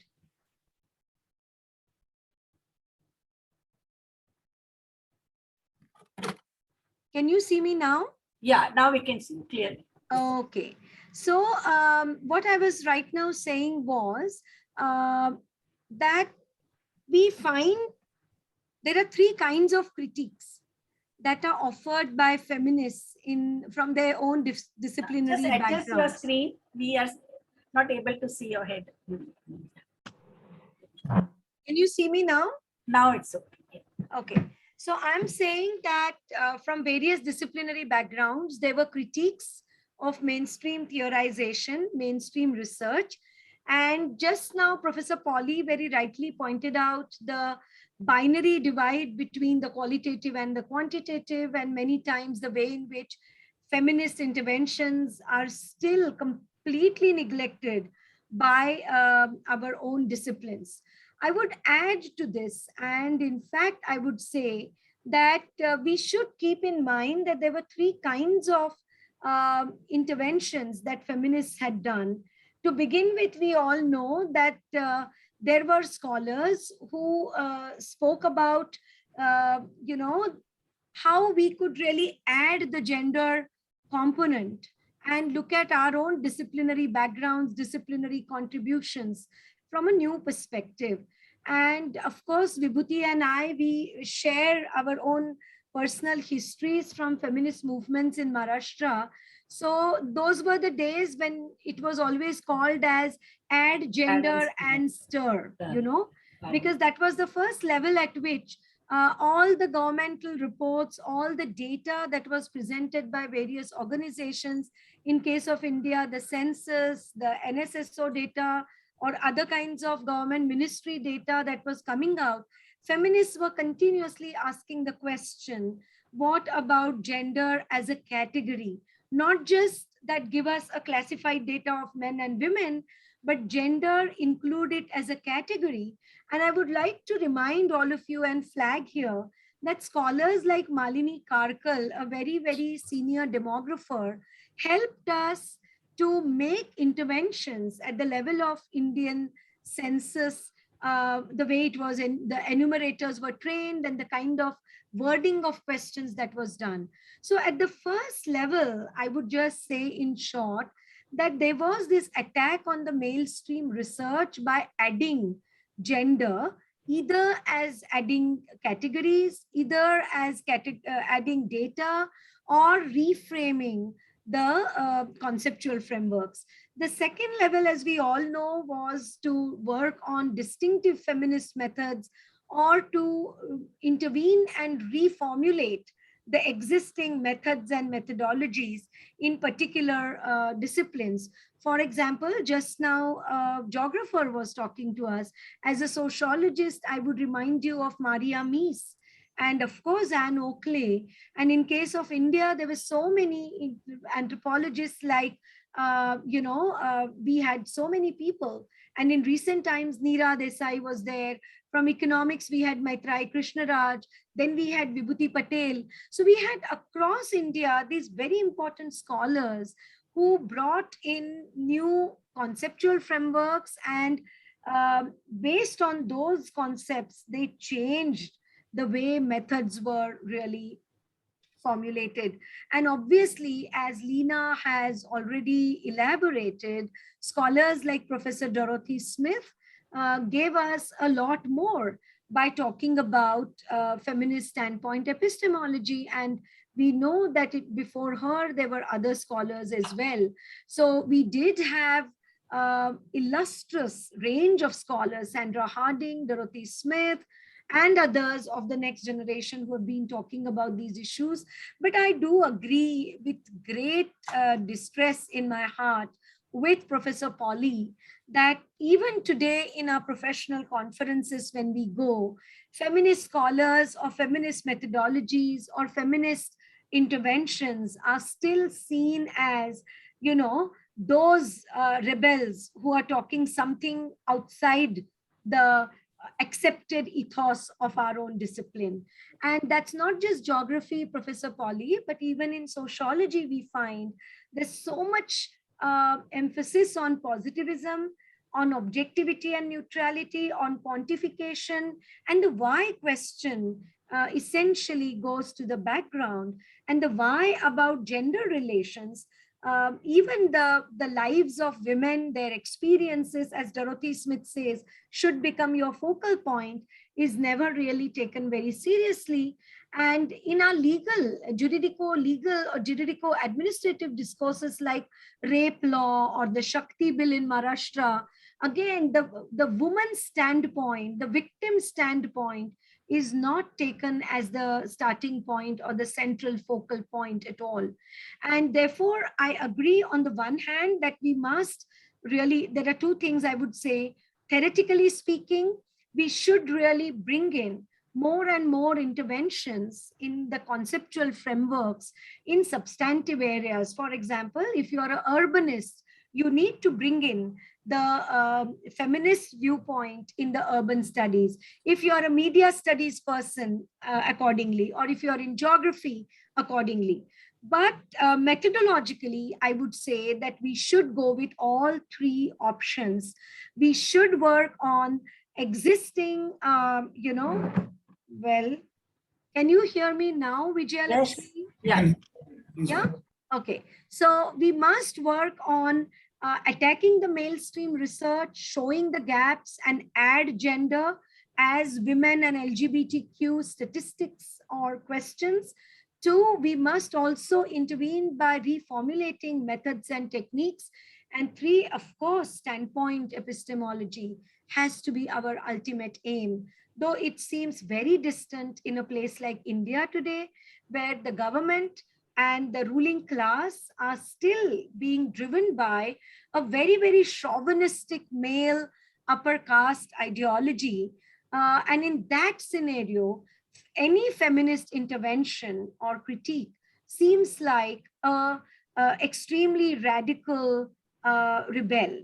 Can you see me now? Yeah, now we can see you clearly. Okay. So what I was right now saying was that we find there are three kinds of critiques that are offered by feminists from their own disciplinary Just adjust your backgrounds. screen. We are not able to see your head. Can you see me now? Now it's okay. Okay. So I'm saying that from various disciplinary backgrounds, there were critiques of mainstream theorization, mainstream research. And just now, Professor Pauly very rightly pointed out the binary divide between the qualitative and the quantitative, and many times the way in which feminist interventions are still completely neglected by our own disciplines. I would add to this, and in fact, I would say that we should keep in mind that there were three kinds of interventions that feminists had done. To begin with, we all know that there were scholars who spoke about, how we could really add the gender component and look at our own disciplinary backgrounds, disciplinary contributions from a new perspective. And of course, Vibhuti and I, we share our own personal histories from feminist movements in Maharashtra. So those were the days when it was always called as add gender and stir, because that was the first level at which all the governmental reports, all the data that was presented by various organizations, in case of India, the census, the NSSO data, or other kinds of government ministry data that was coming out, feminists were continuously asking the question, what about gender as a category? Not just that give us a classified data of men and women, but gender included as a category. And I would like to remind all of you and flag here that scholars like Malini Karkal, a very, very senior demographer, helped us to make interventions at the level of Indian census, the way it was, the enumerators were trained and the kind of wording of questions that was done. So at the first level, I would just say in short, that there was this attack on the mainstream research by adding gender, either as adding categories, either as adding data, or reframing the conceptual frameworks. The second level, as we all know, was to work on distinctive feminist methods, or to intervene and reformulate the existing methods and methodologies in particular disciplines. For example, just now, a geographer was talking to us. As a sociologist, I would remind you of Maria Mies, and of course, Anne Oakley. And in case of India, there were so many anthropologists like, we had so many people. And in recent times, Neera Desai was there. From economics, we had Maitrai Krishnaraj. Then we had Vibhuti Patel. So we had across India these very important scholars who brought in new conceptual frameworks, and based on those concepts, they changed the way methods were really formulated. And obviously, as Leena has already elaborated, scholars like Professor Dorothy Smith gave us a lot more by talking about feminist standpoint epistemology. And we know that before her, there were other scholars as well. So we did have illustrious range of scholars, Sandra Harding, Dorothy Smith, and others of the next generation who have been talking about these issues. But I do agree with great distress in my heart with Professor Pauly that even today in our professional conferences, when we go, feminist scholars or feminist methodologies or feminist interventions are still seen as, those rebels who are talking something outside the accepted ethos of our own discipline. And that's not just geography, Professor Polly, but even in sociology, we find there's so much emphasis on positivism, on objectivity and neutrality, on pontification, and the why question essentially goes to the background, and the why about gender relations. Even the lives of women, their experiences, as Dorothy Smith says, should become your focal point, is never really taken very seriously. And in our juridico-legal or juridico-administrative discourses like rape law or the Shakti bill in Maharashtra, again, the woman's standpoint, the victim standpoint is not taken as the starting point or the central focal point at all. And therefore, I agree on the one hand that we must really, there are two things I would say. Theoretically speaking, we should really bring in more and more interventions in the conceptual frameworks in substantive areas. For example, if you are an urbanist, you need to bring in the feminist viewpoint in the urban studies. If you are a media studies person, accordingly, or if you are in geography, accordingly. But methodologically, I would say that we should go with all three options. We should work on existing, well, can you hear me now, Vijaya Lakshmi? Yes. Yeah. Okay. So we must work on attacking the mainstream research, showing the gaps, and add gender as women and LGBTQ statistics or questions. Two, we must also intervene by reformulating methods and techniques. And three, of course, standpoint epistemology has to be our ultimate aim, though it seems very distant in a place like India today, where the government and the ruling class are still being driven by a very, very chauvinistic male upper caste ideology. And in that scenario, any feminist intervention or critique seems like a extremely radical rebel.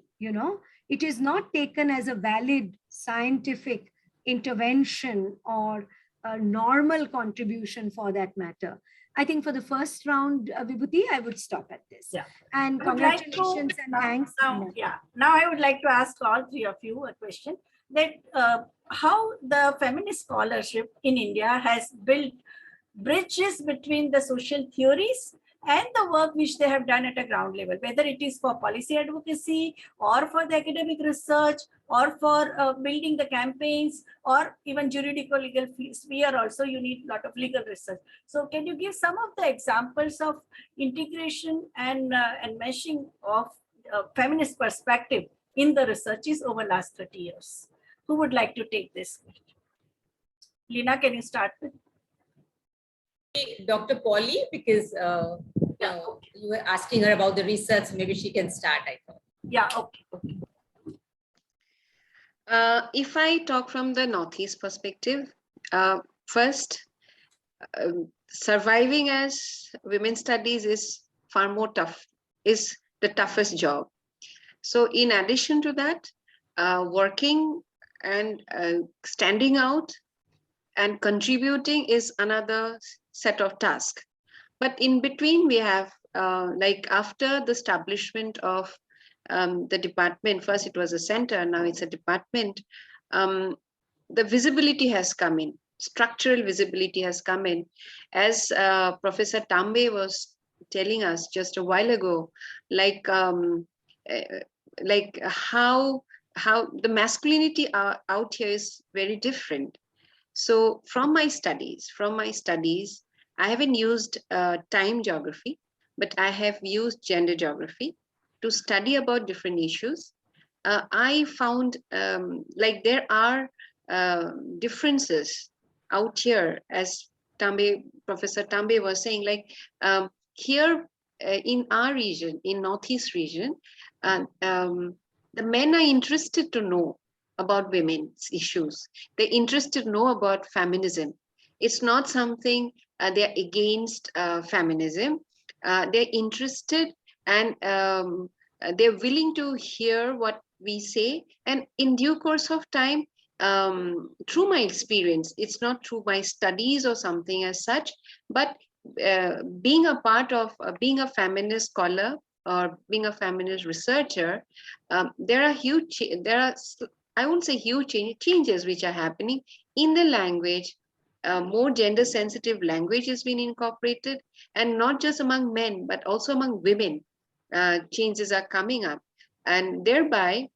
It is not taken as a valid scientific intervention or a normal contribution for that matter. I think for the first round, Vibhuti, I would stop at this. Yeah. And congratulations and thanks. Now I would like to ask all three of you a question, that how the feminist scholarship in India has built bridges between the social theories and the work which they have done at a ground level, whether it is for policy advocacy or for the academic research or for building the campaigns or even juridical legal sphere also, you need a lot of legal research. So can you give some of the examples of integration and meshing of feminist perspective in the researches over last 30 years? Who would like to take this? Leena, can you start with? Dr. Polly, because you were asking her about the research, maybe she can start, I thought. Yeah, okay. If I talk from the Northeast perspective, first, surviving as women's studies is far more tough, is the toughest job. So in addition to that, working and standing out and contributing is another set of tasks. But in between, we have, like after the establishment of the department, first it was a center, now it's a department, the visibility has come in, structural visibility has come in. As Professor Tambe was telling us just a while ago, like how the masculinity out here is very different. So from my studies, I haven't used time geography, but I have used gender geography to study about different issues. I found like there are differences out here, as Professor Tambe was saying, like here in our region, in Northeast region, the men are interested to know about women's issues. They're interested to know about feminism. It's not something they're against feminism. They're interested and they're willing to hear what we say. And in due course of time, through my experience. It's not through my studies or something as such, but being a part of being a feminist scholar or being a feminist researcher, there are I won't say huge changes which are happening in the language. More gender sensitive language has been incorporated, and not just among men but also among women. Changes are coming up, and thereby,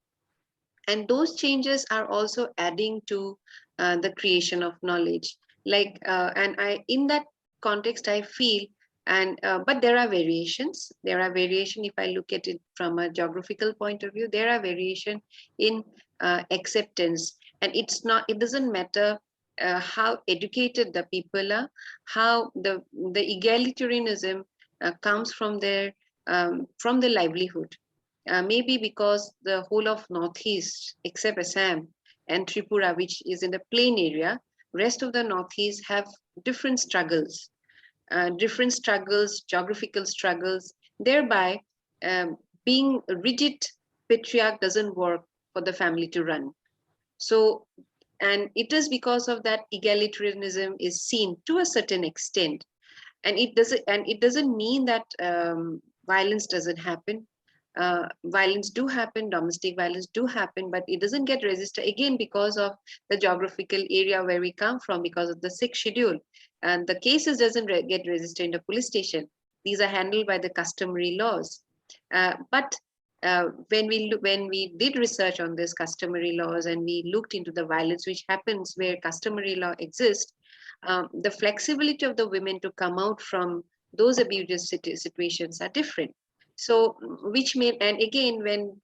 and those changes are also adding to the creation of knowledge. And I, in that context, I feel, and but there are variations. There are variation if I look at it from a geographical point of view. There are variation in acceptance, and it doesn't matter how educated the people are, how the egalitarianism comes from from the livelihood. Maybe because the whole of Northeast, except Assam and Tripura, which is in the plain area, rest of the Northeast have different struggles, geographical struggles. Thereby, being rigid patriarch doesn't work for the family to run. So, and it is because of that egalitarianism is seen to a certain extent, and it doesn't mean that violence doesn't happen. Violence do happen, domestic violence do happen, but it doesn't get registered again because of the geographical area where we come from, because of the sixth schedule, and the cases doesn't get registered in the police station. These are handled by the customary laws. But when we did research on this customary laws, and we looked into the violence which happens where customary law exists, the flexibility of the women to come out from those abusive situations are different. So, which may, and again, when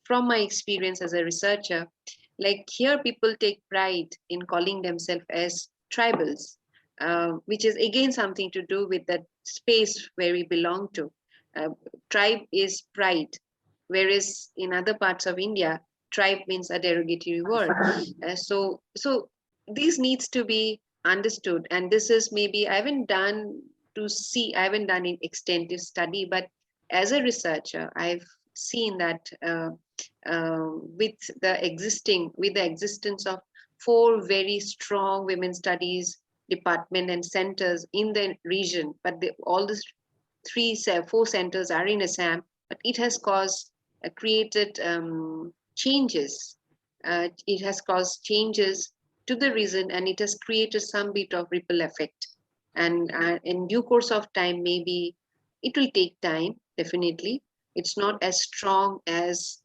from my experience as a researcher, like here people take pride in calling themselves as tribals, which is again something to do with the space where we belong to. Tribe is pride, whereas in other parts of India, tribe means a derogatory word. So this needs to be understood, and this is maybe I haven't done an extensive study, but as a researcher, I've seen that with the existence of 4 very strong women's studies department and centers in the region, but all the 4 centers are in Assam, but it has created changes. It has caused changes to the region, and it has created some bit of ripple effect. And in due course of time, maybe it will take time. Definitely, it's not as strong as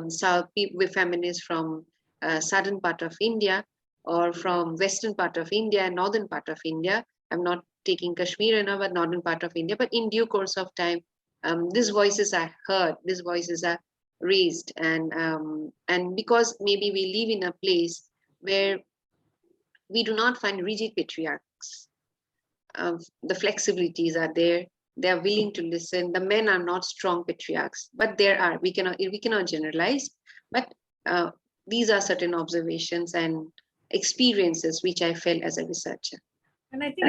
South people, feminists from southern part of India or from western part of India, northern part of India. I'm not taking Kashmir and but northern part of India. But in due course of time, these voices are heard. These voices are raised, and because maybe we live in a place where we do not find rigid patriarchs. The flexibilities are there. They are willing to listen. The men are not strong patriarchs, but there are. We cannot generalize. But these are certain observations and experiences which I felt as a researcher. And I think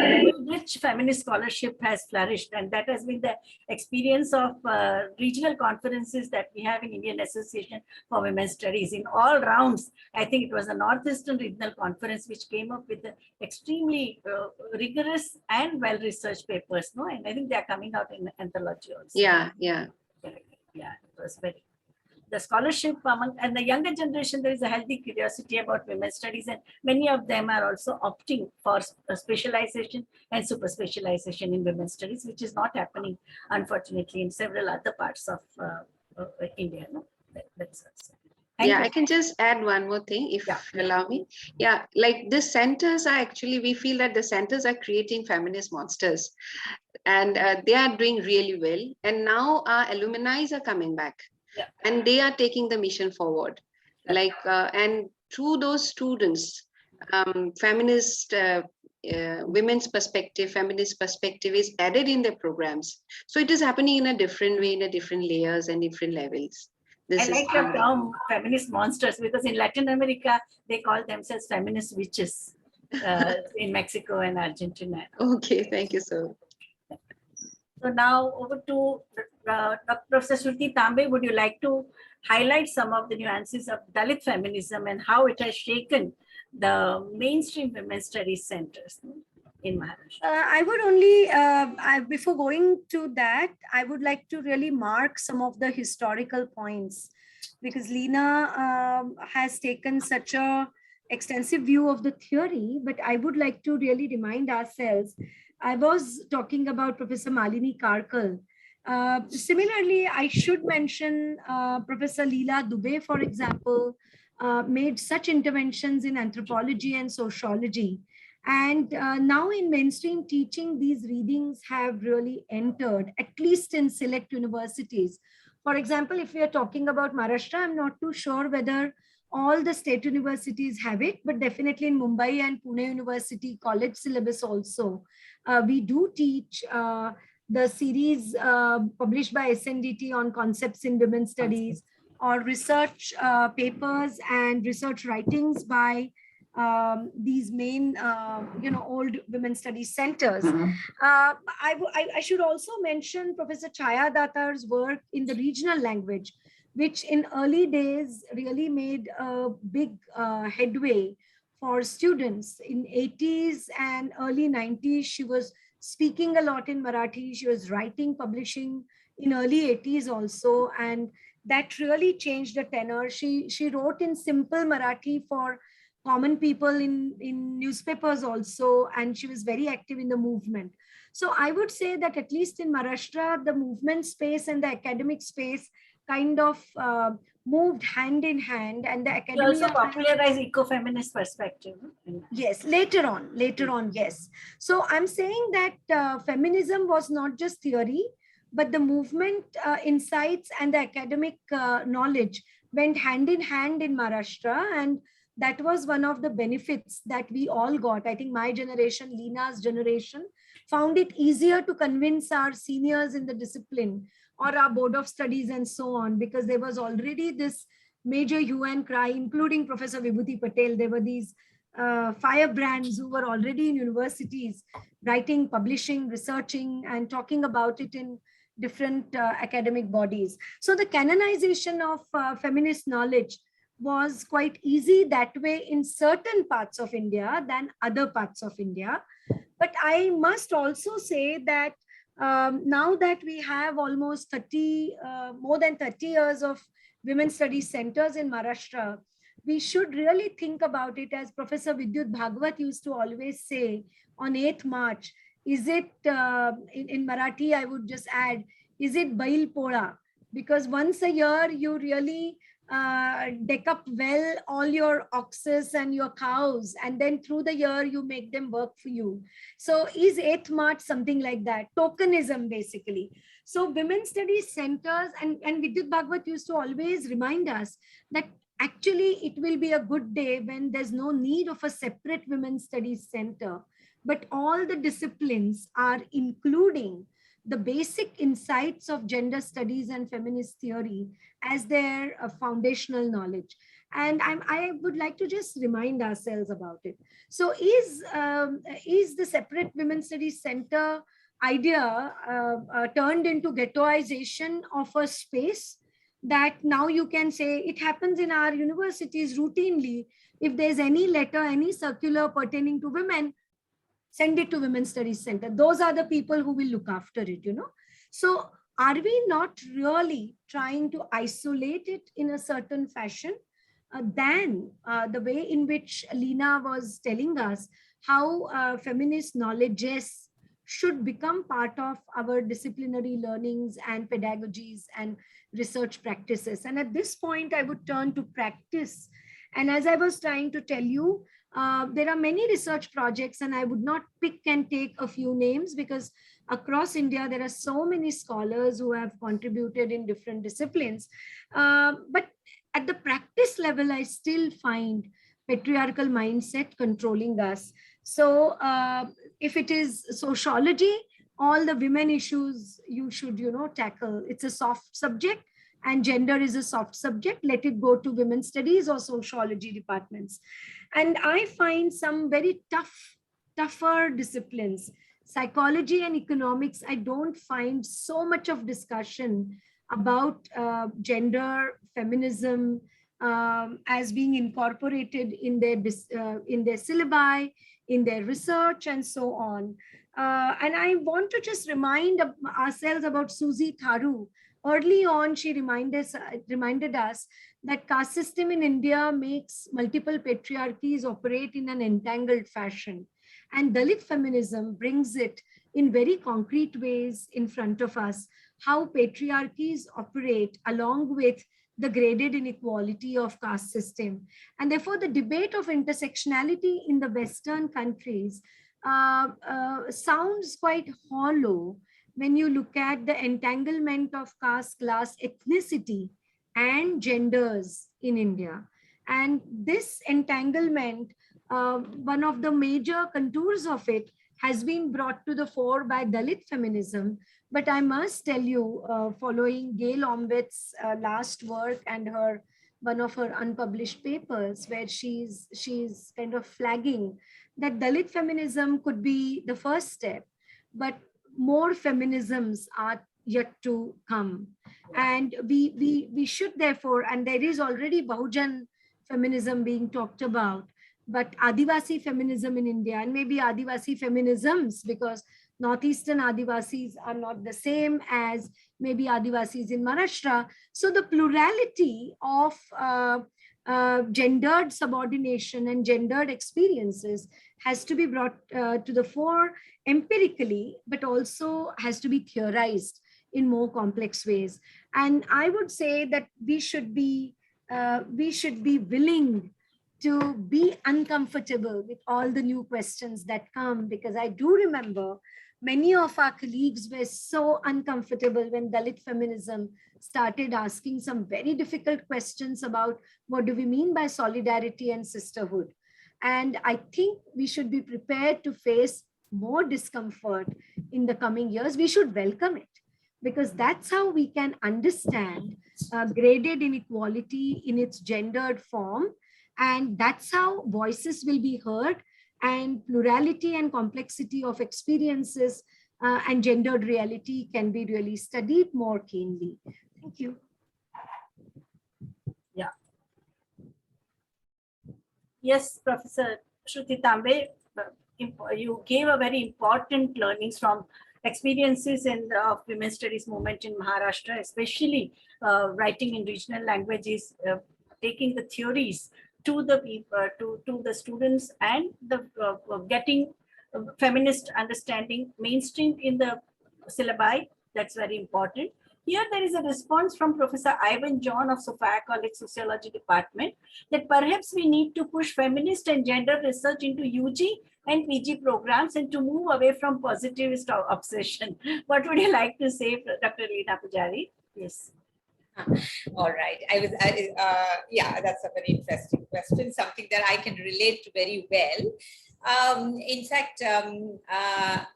rich feminist scholarship has flourished, and that has been the experience of regional conferences that we have in Indian Association for Women's Studies in all rounds. I think it was a Northeastern Regional Conference which came up with the extremely rigorous and well-researched papers, no? And I think they are coming out in anthology also. Yeah. Yeah, it was very. The scholarship among and the younger generation, there is a healthy curiosity about women's studies, and many of them are also opting for specialization and super specialization in women's studies, which is not happening, unfortunately, in several other parts of India. No? That's yeah, I can just add one more thing, if you allow me. Yeah, like the centers are actually, we feel that the centers are creating feminist monsters, and they are doing really well. And now our alumni are coming back. Yeah. And they are taking the mission forward. Like, and through those students, feminist women's perspective, feminist perspective is added in their programs. So it is happening in a different way, in a different layers and different levels. I like the term feminist monsters, because in Latin America, they call themselves feminist witches in Mexico and Argentina. Okay, thank you, sir. So now over to Professor Shruti Tambe. Would you like to highlight some of the nuances of Dalit feminism and how it has shaken the mainstream women's studies centers in Maharashtra. I would only, before going to that, I would like to really mark some of the historical points, because Leena has taken such a extensive view of the theory, but I would like to really remind ourselves. I was talking about Professor Malini Karkal. Similarly, I should mention Professor Leela Dubey, for example, made such interventions in anthropology and sociology. And now in mainstream teaching, these readings have really entered, at least in select universities. For example, if we are talking about Maharashtra, I'm not too sure whether all the state universities have it, but definitely in Mumbai and Pune University college syllabus also, we do teach the series published by SNDT on concepts in women's studies, or research papers and research writings by these main, old women's studies centers. I should also mention Professor Chaya Datar's work in the regional language, which in early days really made a big headway for students. In 80s and early 90s, she was speaking a lot in Marathi. She was writing, publishing in early 80s also, and that really changed the tenor. She wrote in simple Marathi for common people in newspapers also, and she was very active in the movement. So I would say that at least in Maharashtra, the movement space and the academic space kind of moved hand in hand, and the academia also popularized eco-feminist perspective. Yes, later on, yes. So I'm saying that feminism was not just theory, but the movement insights and the academic knowledge went hand in hand in Maharashtra, and that was one of the benefits that we all got. I think my generation, Leena's generation, found it easier to convince our seniors in the discipline or our board of studies and so on, because there was already this major hue and cry, including Professor Vibhuti Patel. There were these firebrands who were already in universities, writing, publishing, researching, and talking about it in different academic bodies. So the canonization of feminist knowledge was quite easy that way in certain parts of India than other parts of India. But I must also say that now that we have almost more than 30 years of women's studies centers in Maharashtra, we should really think about it, as Professor Vidyut Bhagwat used to always say on 8th March. Is it, in Marathi, I would just add, is it Bail Pola? Because once a year, you really deck up well all your oxes and your cows, and then through the year you make them work for you. So is 8th March something like that? Tokenism, basically. So women's studies centers, and Vidyut Bhagwat used to always remind us that actually it will be a good day when there's no need of a separate women's studies center, but all the disciplines are including the basic insights of gender studies and feminist theory as their foundational knowledge. And I would like to just remind ourselves about it. So is the separate women's studies center idea turned into ghettoization of a space that now you can say it happens in our universities routinely? If there's any letter, any circular pertaining to women, send it to Women's Studies Center. Those are the people who will look after it, So are we not really trying to isolate it in a certain fashion than the way in which Leena was telling us how feminist knowledges should become part of our disciplinary learnings and pedagogies and research practices? And at this point, I would turn to practice. And as I was trying to tell you, there are many research projects, and I would not pick and take a few names because across India, there are so many scholars who have contributed in different disciplines. But at the practice level, I still find patriarchal mindset controlling us. So if it is sociology, all the women issues you should, tackle. It's a soft subject, and gender is a soft subject. Let it go to women's studies or sociology departments. And I find some very tougher disciplines, psychology and economics. I don't find so much of discussion about gender, feminism as being incorporated in their syllabi, in their research, and so on. And I want to just remind ourselves about Susie Tharu. Early on, she reminded us that caste system in India makes multiple patriarchies operate in an entangled fashion. And Dalit feminism brings it in very concrete ways in front of us, how patriarchies operate along with the graded inequality of caste system. And therefore, the debate of intersectionality in the Western countries sounds quite hollow when you look at the entanglement of caste, class, ethnicity, and genders in India. And this entanglement, one of the major contours of it has been brought to the fore by Dalit feminism. But I must tell you, following Gail Ombett's last work and one of her unpublished papers, where she's kind of flagging that Dalit feminism could be the first step, but more feminisms are yet to come. And we should therefore, and there is already Bahujan feminism being talked about, but Adivasi feminism in India, and maybe Adivasi feminisms, because Northeastern Adivasis are not the same as maybe Adivasis in Maharashtra. So the plurality of gendered subordination and gendered experiences has to be brought to the fore empirically, but also has to be theorized in more complex ways. And I would say that we should be willing to be uncomfortable with all the new questions that come, because I do remember many of our colleagues were so uncomfortable when Dalit feminism started asking some very difficult questions about what do we mean by solidarity and sisterhood. And I think we should be prepared to face more discomfort in the coming years. We should welcome it, because that's how we can understand graded inequality in its gendered form. And that's how voices will be heard, and plurality and complexity of experiences and gendered reality can be really studied more keenly. Thank you. Yeah. Yes, Professor Shruti Tambe, you gave a very important learnings from experiences in the women's studies movement in Maharashtra, especially writing in regional languages, taking the theories to the people, to the students, and the getting feminist understanding mainstreamed in the syllabi. That's very important. Here there is a response from Professor Ivan John of Sophia College Sociology Department that perhaps we need to push feminist and gender research into UG and PG programs and to move away from positivist obsession. What would you like to say, Dr. Leena Pujari? Yes. All right. Yeah, that's a very interesting question, something that I can relate to very well. In fact,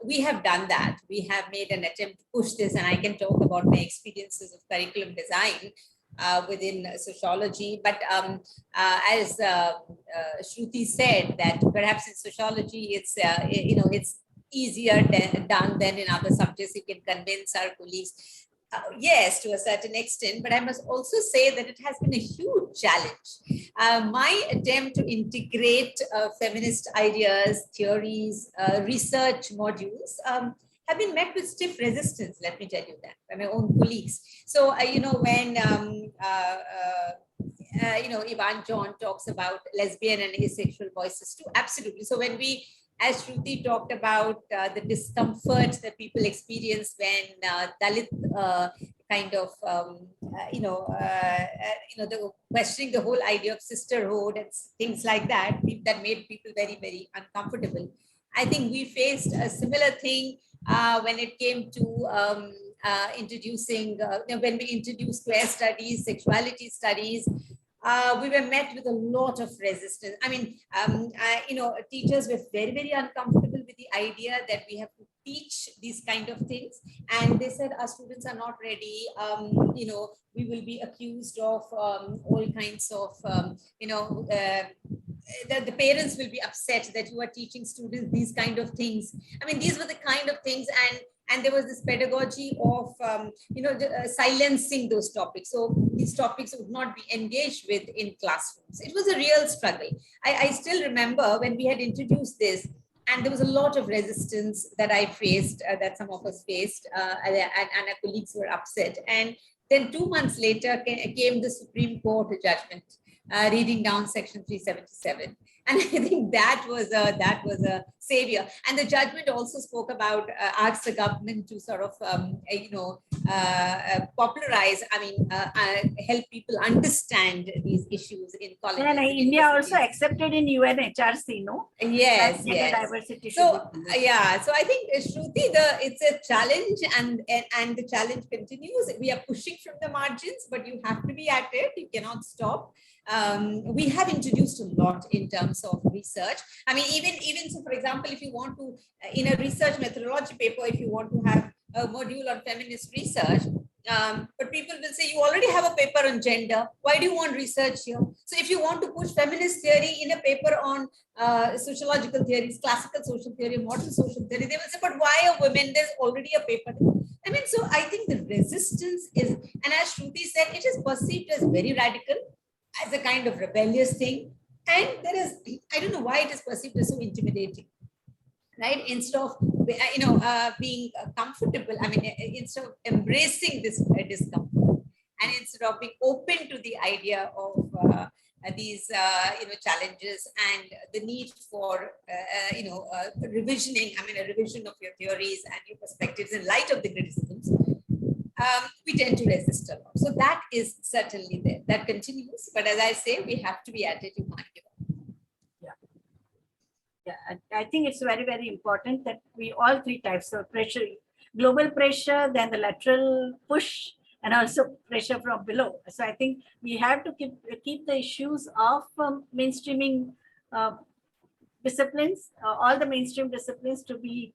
we have done that. We have made an attempt to push this, and I can talk about my experiences of curriculum design within sociology. But as Shruti said, that perhaps in sociology, it's it's easier done than in other subjects. You can convince our colleagues. Yes, to a certain extent, but I must also say that it has been a huge challenge. My attempt to integrate feminist ideas, theories, research modules have been met with stiff resistance, let me tell you that, by my own colleagues. So, when Ivan John talks about lesbian and asexual voices too, absolutely. So when we, as Shruti talked about the discomfort that people experience when Dalit questioning the whole idea of sisterhood and things like that, that made people very, very uncomfortable. I think we faced a similar thing when it came to introducing, when we introduced queer studies, sexuality studies. We were met with a lot of resistance. I mean, teachers were very, very uncomfortable with the idea that we have to teach these kind of things. And they said, our students are not ready. We will be accused of all kinds of, the parents will be upset that you are teaching students these kind of things. I mean, these were the kind of things, And there was this pedagogy of, silencing those topics. So these topics would not be engaged with in classrooms. It was a real struggle. I still remember when we had introduced this, and there was a lot of resistance that I faced, that some of us faced, and our colleagues were upset. And then 2 months later came the Supreme Court judgment, reading down Section 377. And I think that was a savior. And the judgment also spoke about asked the government to sort of popularize, help people understand these issues in colleges. And India also accepted in UNHRC, no? Yes, yes. Diversity So yeah, so I think Shruti, it's a challenge, and the challenge continues. We are pushing from the margins, but you have to be at it. You cannot stop. We have introduced a lot in terms of research. I mean, even so, for example, if you want to, in a research methodology paper, if you want to have a module on feminist research, but people will say, you already have a paper on gender. Why do you want research here? So if you want to push feminist theory in a paper on sociological theories, classical social theory, modern social theory, they will say, but why are women? There's already a paper. I mean, so I think the resistance is, and as Shruti said, it is perceived as very radical, as a kind of rebellious thing. And there is, I don't know why it is perceived as so intimidating, right? Instead of, being comfortable, instead of embracing this discomfort, and instead of being open to the idea of these, challenges and the need for, revisioning, a revision of your theories and your perspectives in light of the criticisms, we tend to resist a lot. So that is certainly there. That continues. But as I say, we have to be at it. You can't give up. Yeah, I think it's very, very important that we all three types of pressure, global pressure, then the lateral push, and also pressure from below. So I think we have to keep the issues of mainstreaming disciplines, all the mainstream disciplines to be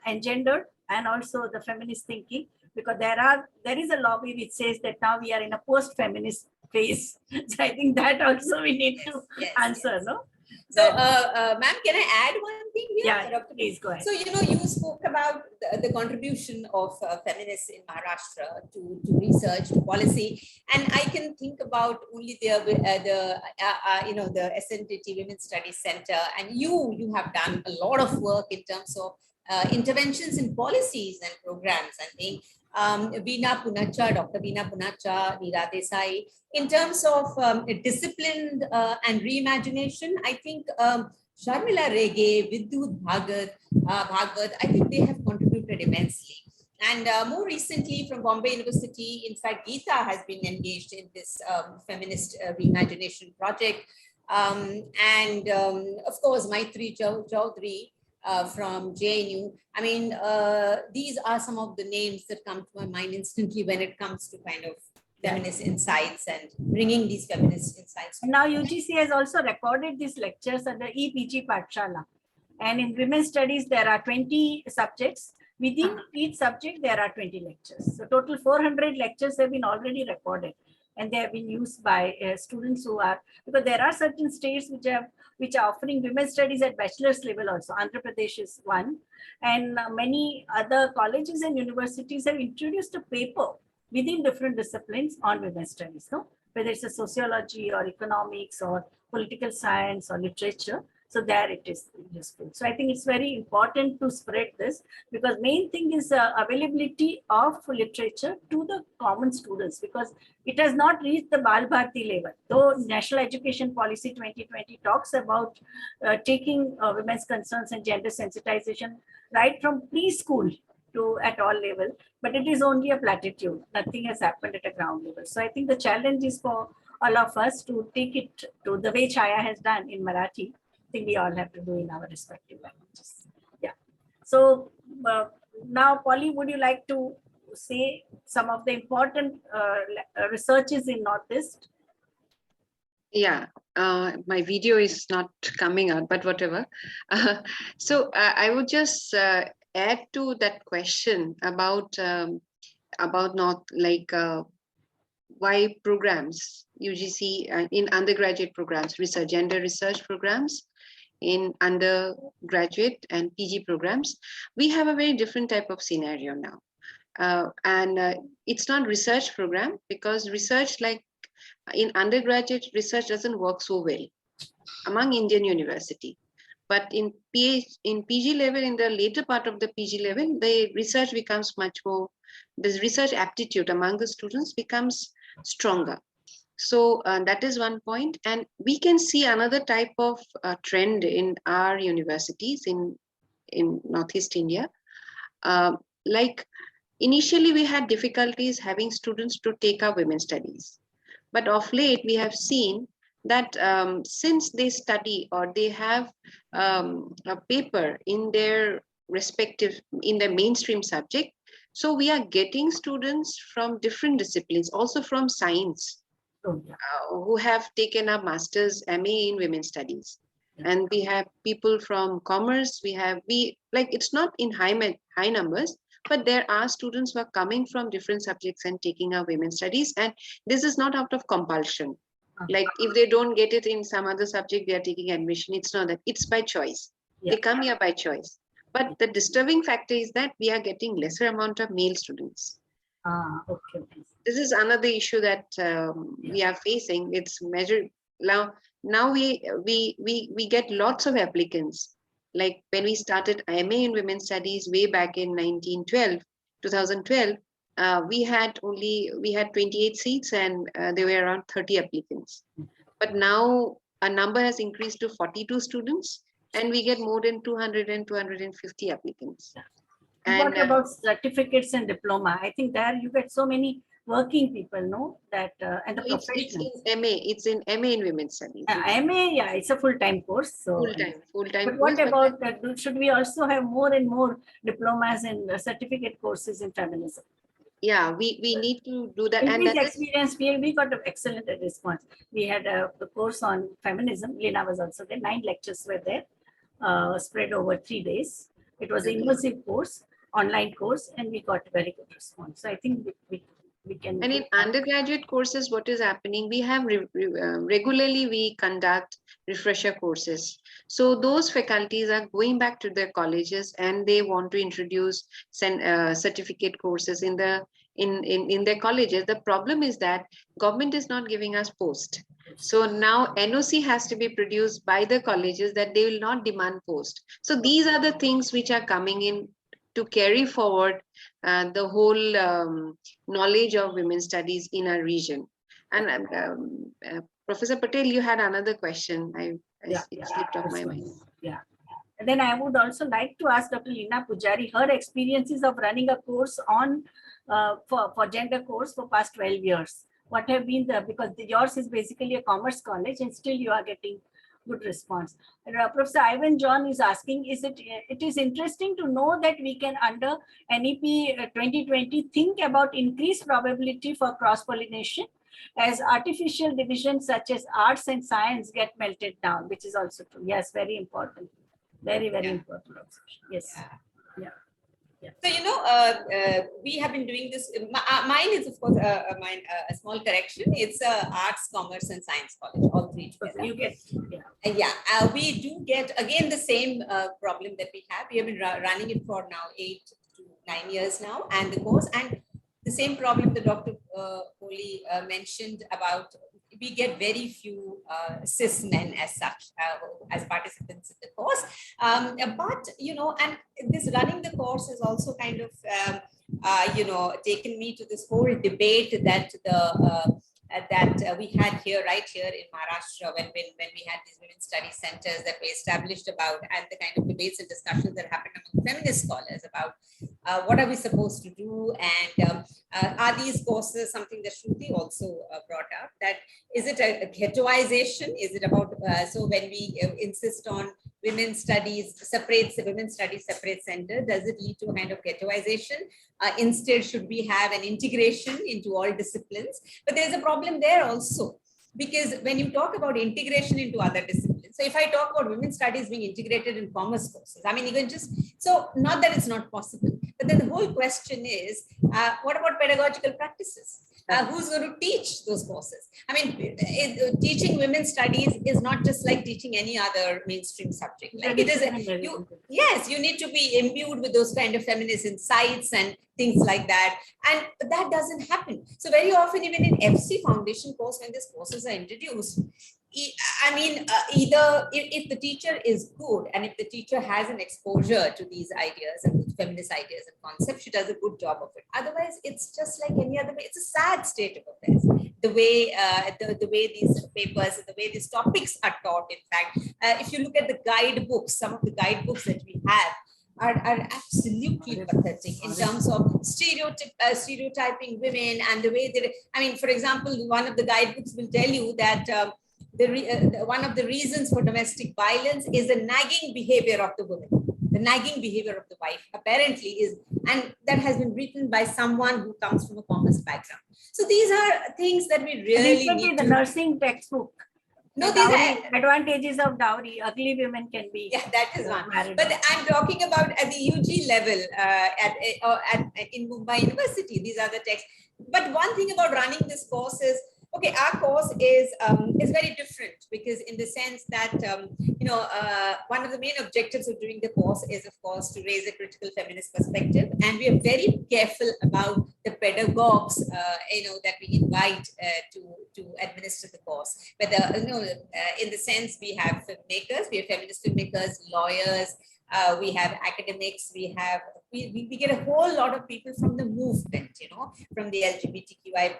engendered, and also the feminist thinking, because there is a lobby which says that now we are in a post-feminist phase. So I think that also we need to answer, no? So, ma'am, can I add one thing here? Yeah, please go ahead. So, you spoke about the contribution of feminists in Maharashtra to research, to policy, and I can think about only the SNDT Women's Studies Center, and you have done a lot of work in terms of interventions in policies and programs. I think Dr. Veena Punacha, Neera Desai, in terms of discipline and reimagination, I think Sharmila Rege, Vidyut Bhagwat, I think they have contributed immensely. And more recently from Bombay University, in fact, Geeta has been engaged in this feminist reimagination project. And of course, Maitri Chaudhary, from JNU. These are some of the names that come to my mind instantly when it comes to kind of feminist insights and bringing these feminist insights. Now UGC has also recorded these lectures under EPG Pathshala. And in women's studies, there are 20 subjects. Within each subject, there are 20 lectures. So total 400 lectures have been already recorded. And they have been used by students who are, because there are certain states which are offering women's studies at bachelor's level also. Andhra Pradesh is one. And many other colleges and universities have introduced a paper within different disciplines on women's studies, no? Whether it's a sociology or economics or political science or literature. So there it is useful. So I think it's very important to spread this, because main thing is availability of literature to the common students, because it has not reached the Bal Bharati level. Though National Education Policy 2020 talks about taking women's concerns and gender sensitization right from preschool to at all level, but it is only a platitude. Nothing has happened at a ground level. So I think the challenge is for all of us to take it to the way Chaya has done in Marathi. I think we all have to do in our respective languages. Yeah. So now, Polly, would you like to say some of the important researches in Northeast? Yeah, my video is not coming out, but whatever. So I would just add to that question about not like why programs, UGC in undergraduate programs, gender research programs in undergraduate and PG programs, we have a very different type of scenario now. It's not research program, because research, like in undergraduate, research doesn't work so well among Indian university. But in PG level, in the later part of the PG level, the research becomes much more, the research aptitude among the students becomes stronger. So that is one point. And we can see another type of trend in our universities in Northeast India. Like initially we had difficulties having students to take up women's studies. But of late we have seen that since they study or they have a paper in their respective, in their mainstream subject, so we are getting students from different disciplines, also from science, who have taken up master's MA in women's studies. And we have people from commerce, it's not in high numbers, but there are students who are coming from different subjects and taking up women's studies. And this is not out of compulsion. Like if they don't get it in some other subject, they are taking admission. It's not that, it's by choice. They come here by choice. But the disturbing factor is that we are getting lesser amount of male students. Okay. This is another issue that we are facing. It's measured now we get lots of applicants. Like when we started MA in women's studies way back in 2012, we had 28 seats and there were around 30 applicants. But now a number has increased to 42 students and we get more than 200 and 250 applicants. And what about certificates and diploma? I think there you get so many working people, no? That and the professionals. It's in MA in women's studies. MA, yeah, it's a full-time course. So full-time. But what about that? Should we also have more and more diplomas and certificate courses in feminism? Yeah, we need to do that. In And this experience, we got an excellent response. We had a course on feminism. Leena was also there. 9 lectures were there, spread over 3 days. It was an immersive course, online course, and we got very good response. So I think we can. And in undergraduate courses, what is happening? We have regularly we conduct refresher courses. So those faculties are going back to their colleges and they want to introduce certificate courses in their colleges. The problem is that government is not giving us post. So now NOC has to be produced by the colleges that they will not demand post. So these are the things which are coming in to carry forward the whole knowledge of women's studies in our region. And Professor Patel, you had another question. It slipped off my mind. Yeah. And then I would also like to ask Dr. Leena Pujari, her experiences of running a course on for gender course for past 12 years. What have been because yours is basically a commerce college and still you are getting good response. Professor Ivan John is asking, it is interesting to know that we can under NEP 2020 think about increased probability for cross-pollination as artificial divisions such as arts and science get melted down, which is also true. Yes, very important. Very, very important. Yes. Yeah. So, we have been doing this. Mine is, of course, a small correction. It's Arts, Commerce, and Science College, all three together. You get, we do get, again, the same problem that we have. We have been running it for now 8 to 9 years now, and the course, and the same problem that Dr. Phule mentioned about, we get very few cis men as such, as participants in the course. But, and this running the course has also kind of, taken me to this whole debate that we had right here in Maharashtra when we had these women's study centers that were established about, and the kind of debates and discussions that happened among feminist scholars about what are we supposed to do, and are these courses something that Shruti also brought up, that is it a ghettoization? Is it about, so when we insist on women's studies separate center, does it lead to a kind of ghettoization? Instead, should we have an integration into all disciplines? But there's a problem there also, because when you talk about integration into other disciplines, so if I talk about women's studies being integrated in commerce courses, I mean, even so not that it's not possible, but then the whole question is, what about pedagogical practices? Who's going to teach those courses? I mean, teaching women's studies is not just like teaching any other mainstream subject. Like it is, yes, you need to be imbued with those kind of feminist insights and things like that. And that doesn't happen. So very often, even in FC foundation course, when these courses are introduced, I mean, either if the teacher is good and if the teacher has an exposure to these ideas and feminist ideas and concepts, she does a good job of it. Otherwise, it's just like any other way. It's a sad state of affairs. The way the way these papers, the way these topics are taught. In fact, if you look at the guidebooks, some of the guidebooks that we have are absolutely pathetic in terms of stereotyping women and the way they. I mean, for example, one of the guidebooks will tell you that. One of the reasons for domestic violence is the nagging behavior of the woman. The nagging behavior of the wife apparently is, and that has been written by someone who comes from a commerce background. So these are things that we really need the nursing textbook. No, these are advantages of dowry. Ugly women can be. Yeah, that is one. But I'm talking about at the UG level in Mumbai University. These are the texts. But one thing about running this course is, okay, our course is very different because in the sense that, one of the main objectives of doing the course is, of course, to raise a critical feminist perspective. And we are very careful about the pedagogues, that we invite to administer the course. Whether, in the sense we have filmmakers, we have feminist filmmakers, lawyers, we have academics, we get a whole lot of people from the movement, from the LGBTQI++,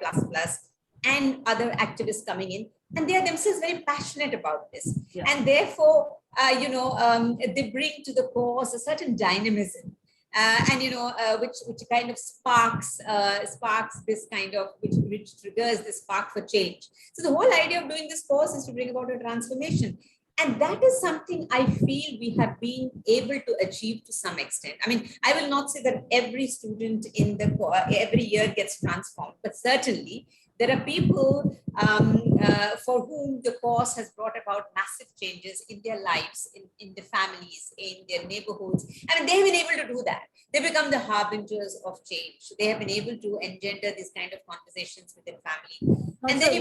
and other activists coming in, and they are themselves very passionate about this. Yeah. And therefore, they bring to the course a certain dynamism, which kind of sparks this kind of, which triggers the spark for change. So the whole idea of doing this course is to bring about a transformation. And that is something I feel we have been able to achieve to some extent. I mean, I will not say that every student in the every year gets transformed, but certainly there are people for whom the course has brought about massive changes in their lives, in their families, in their neighborhoods. I mean, they have been able to do that. They become the harbingers of change. They have been able to engender this kind of conversations within family. And then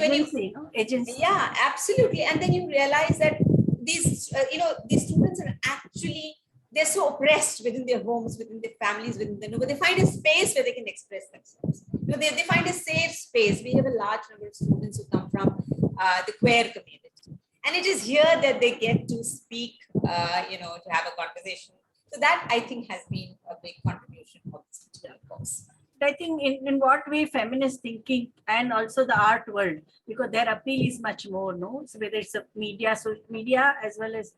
agency. Yeah, absolutely. And then you realize that these students are actually, they're so oppressed within their homes, within their families, within their neighborhood. They find a space where they can express themselves. They find a safe space. We have a large number of students who come from the queer community. And it is here that they get to speak, to have a conversation. So that, I think, has been a big contribution of this particular course. I think in what way feminist thinking and also the art world, because their appeal is much more, no? So whether it's a social media as well as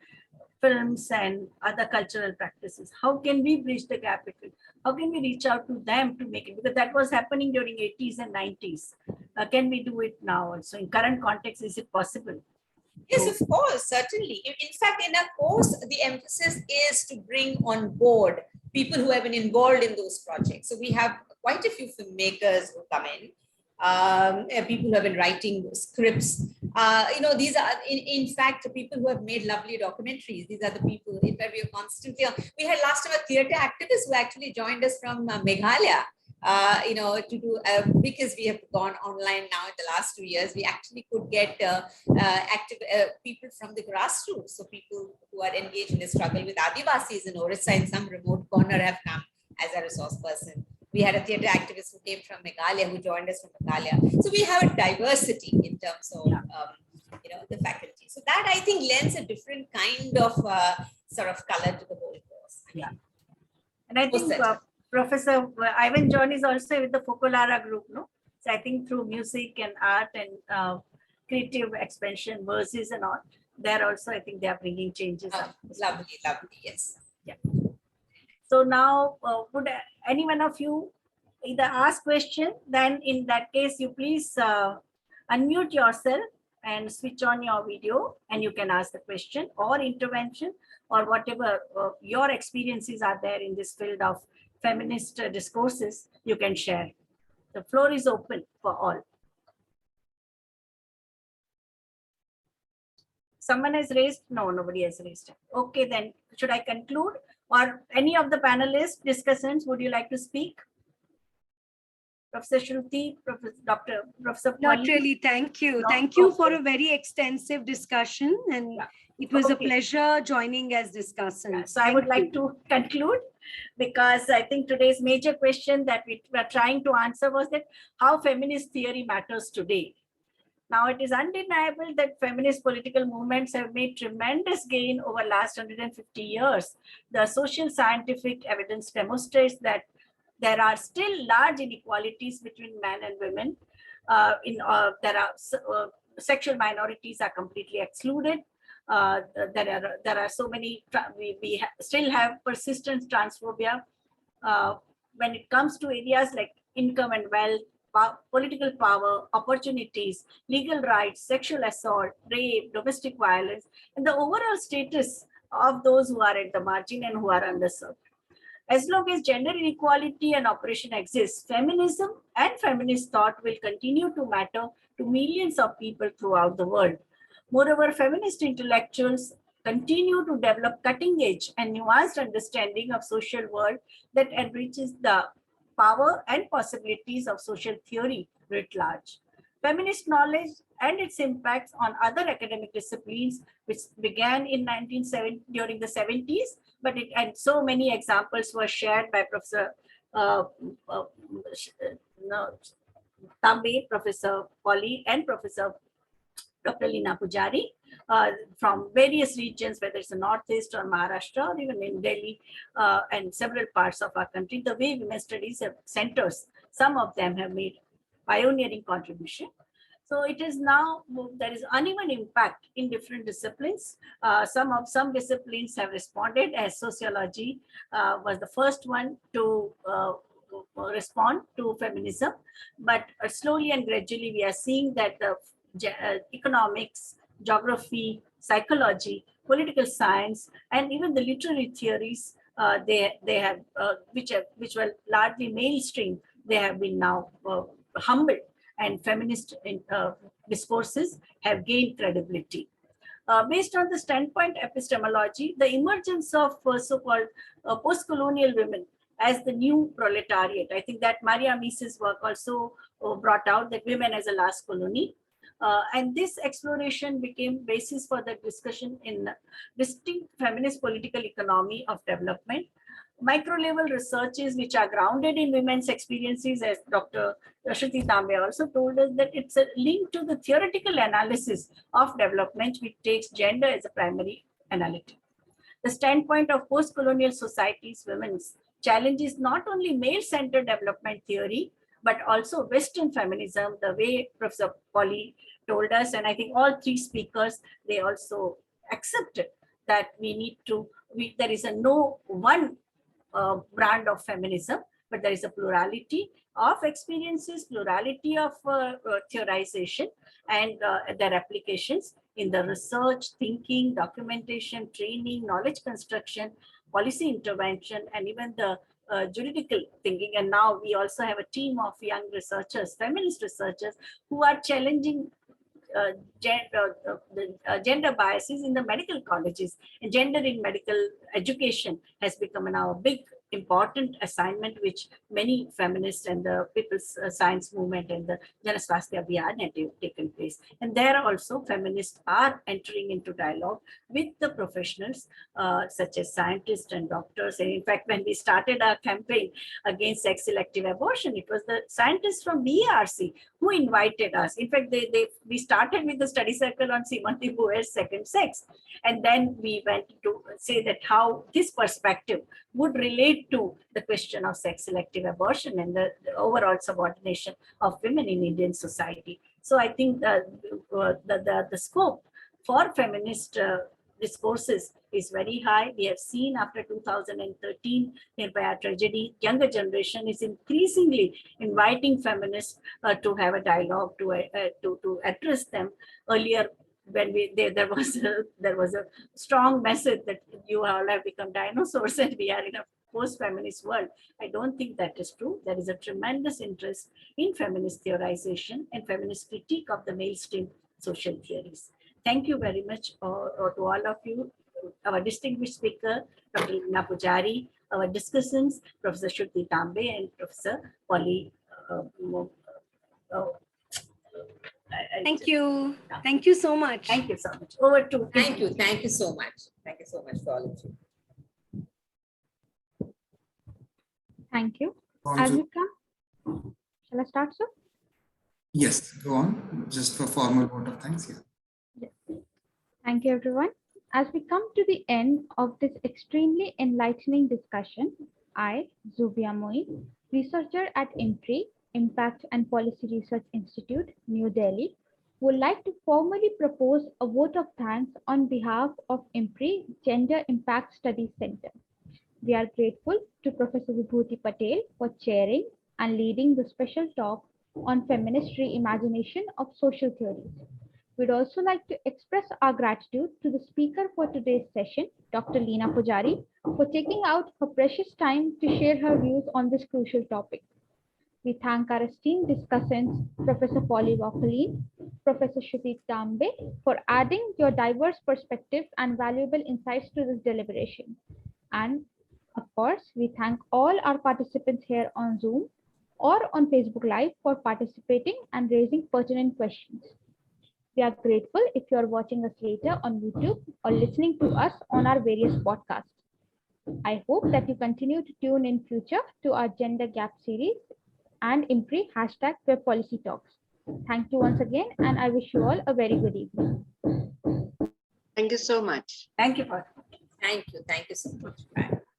films and other cultural practices, how can we bridge the gap between? How can we reach out to them to make it? Because that was happening during 80s and 90s. Can we do it now also? In current context, is it possible? Yes, of course, certainly. In fact, in our course, the emphasis is to bring on board people who have been involved in those projects. So we have quite a few filmmakers who come in, people who have been writing scripts. These are, in fact, people who have made lovely documentaries. These are the people, in fact, we are constantly, we had last time a theatre activist who actually joined us from Meghalaya. To do, because we have gone online now in the last 2 years, we actually could get active people from the grassroots. So people who are engaged in the struggle with Adivasis in Orissa in some remote corner have come as a resource person. We had a theatre activist who came from Meghalaya, who joined us from Meghalaya. So we have a diversity in terms of, the faculty. So that, I think, lends a different kind of sort of color to the whole course. Yeah. And I think Professor Ivan John is also with the Focolara group, no? So I think through music and art and creative expansion, verses and all, there also, I think they are bringing changes. Lovely, yes. Yeah. So now, would any one of you either ask question, then in that case, you please unmute yourself and switch on your video and you can ask the question or intervention or whatever your experiences are there in this field of feminist discourses, you can share. The floor is open for all. Someone has raised? No, nobody has raised. Okay, then should I conclude? Or any of the panelists, discussants, would you like to speak? Professor Shruti, Professor Not Vauquline? really. Thank you. No? Thank you for Okay. a very extensive discussion. And Yeah. it was a Okay. pleasure joining as discussants. Yeah, so I would like to conclude, because I think today's major question that we were trying to answer was that how feminist theory matters today. Now, it is undeniable that feminist political movements have made tremendous gain over last 150 years. The social scientific evidence demonstrates that there are still large inequalities between men and women. Sexual minorities are completely excluded. There are so many, we still have persistent transphobia. When it comes to areas like income and wealth, political power, opportunities, legal rights, sexual assault, rape, domestic violence, and the overall status of those who are at the margin and who are underserved. As long as gender inequality and oppression exists, feminism and feminist thought will continue to matter to millions of people throughout the world. Moreover, feminist intellectuals continue to develop cutting-edge and nuanced understanding of social world that enriches the power and possibilities of social theory writ large. Feminist knowledge and its impacts on other academic disciplines, which began in 1970 during the 70s, and so many examples were shared by Professor Tambe, Professor Phule, and Professor Dr. Leena Pujari, from various regions, whether it's the Northeast or Maharashtra or even in Delhi and several parts of our country. The way women's studies centers, some of them have made pioneering contribution. So it is now, there is uneven impact in different disciplines. Some disciplines have responded, as sociology was the first one to respond to feminism, but slowly and gradually we are seeing that the economics, geography, psychology, political science, and even the literary theories they have which were largely mainstream, they have been now humbled, and feminist discourses have gained credibility. Based on the standpoint epistemology, the emergence of so-called post-colonial women as the new proletariat. I think that Maria Mies's work also brought out that women as a last colony. And this exploration became basis for the discussion in distinct feminist political economy of development. Micro-level researches which are grounded in women's experiences, as Dr. Shruti Tambe also told us, that it's a link to the theoretical analysis of development which takes gender as a primary analytic. The standpoint of post-colonial societies, women's challenge is not only male-centered development theory, but also Western feminism, the way Professor Phule told us, and I think all three speakers, they also accepted that we need to, there is a no one brand of feminism, but there is a plurality of experiences, plurality of theorization, and their applications in the research, thinking, documentation, training, knowledge construction, policy intervention, and even the juridical thinking. And now we also have a team of young researchers, feminist researchers, who are challenging gender biases in the medical colleges. And gender in medical education has become now a big important assignment which many feminists and the people's science movement and the Janaswasthya Abhiyan have taken place. And there also feminists are entering into dialogue with the professionals such as scientists and doctors. And in fact, when we started our campaign against sex-selective abortion, it was the scientists from BARC who invited us. In fact, we started with the study circle on Simone de Beauvoir's second sex. And then we went to say that how this perspective would relate to the question of sex-selective abortion and the overall subordination of women in Indian society. So I think the scope for feminist discourses is very high. We have seen after 2013 Nirbhaya tragedy, younger generation is increasingly inviting feminists to have a dialogue, to address them. Earlier, when there was a strong message that you all have become dinosaurs and we are in a post-feminist world. I don't think that is true. There is a tremendous interest in feminist theorization and feminist critique of the mainstream social theories. Thank you very much to all of you, our distinguished speaker, Dr. Leena Pujari, our discussants, Professor Shruti Tambe and Professor Phule Thank you. Thank you so much. Thank you so much. Over to Thank you. Thank you so much. Thank you so much for all of you. Thank you. On As to- we come, shall I start, sir? Yes, go on. Just for formal vote of thanks. Yeah. Thank you, everyone. As we come to the end of this extremely enlightening discussion, I, Zubia Moi, researcher at IMPRI, Impact and Policy Research Institute, New Delhi, would like to formally propose a vote of thanks on behalf of IMPRI Gender Impact Studies Center. We are grateful to Professor Vibhuti Patel for chairing and leading the special talk on feminist reimagination of social theories. We'd also like to express our gratitude to the speaker for today's session, Dr. Leena Pujari, for taking out her precious time to share her views on this crucial topic. We thank our esteemed discussants, Professor Vauquline, Professor Shruti Tambe, for adding your diverse perspectives and valuable insights to this deliberation. And of course, we thank all our participants here on Zoom or on Facebook Live for participating and raising pertinent questions. We are grateful if you are watching us later on YouTube or listening to us on our various podcasts. I hope that you continue to tune in future to our Gender Gap series and IMPRI #Web Policy Talks. Thank you once again, and I wish you all a very good evening. Thank you so much. Thank you for Thank you. Thank you so much. Bye.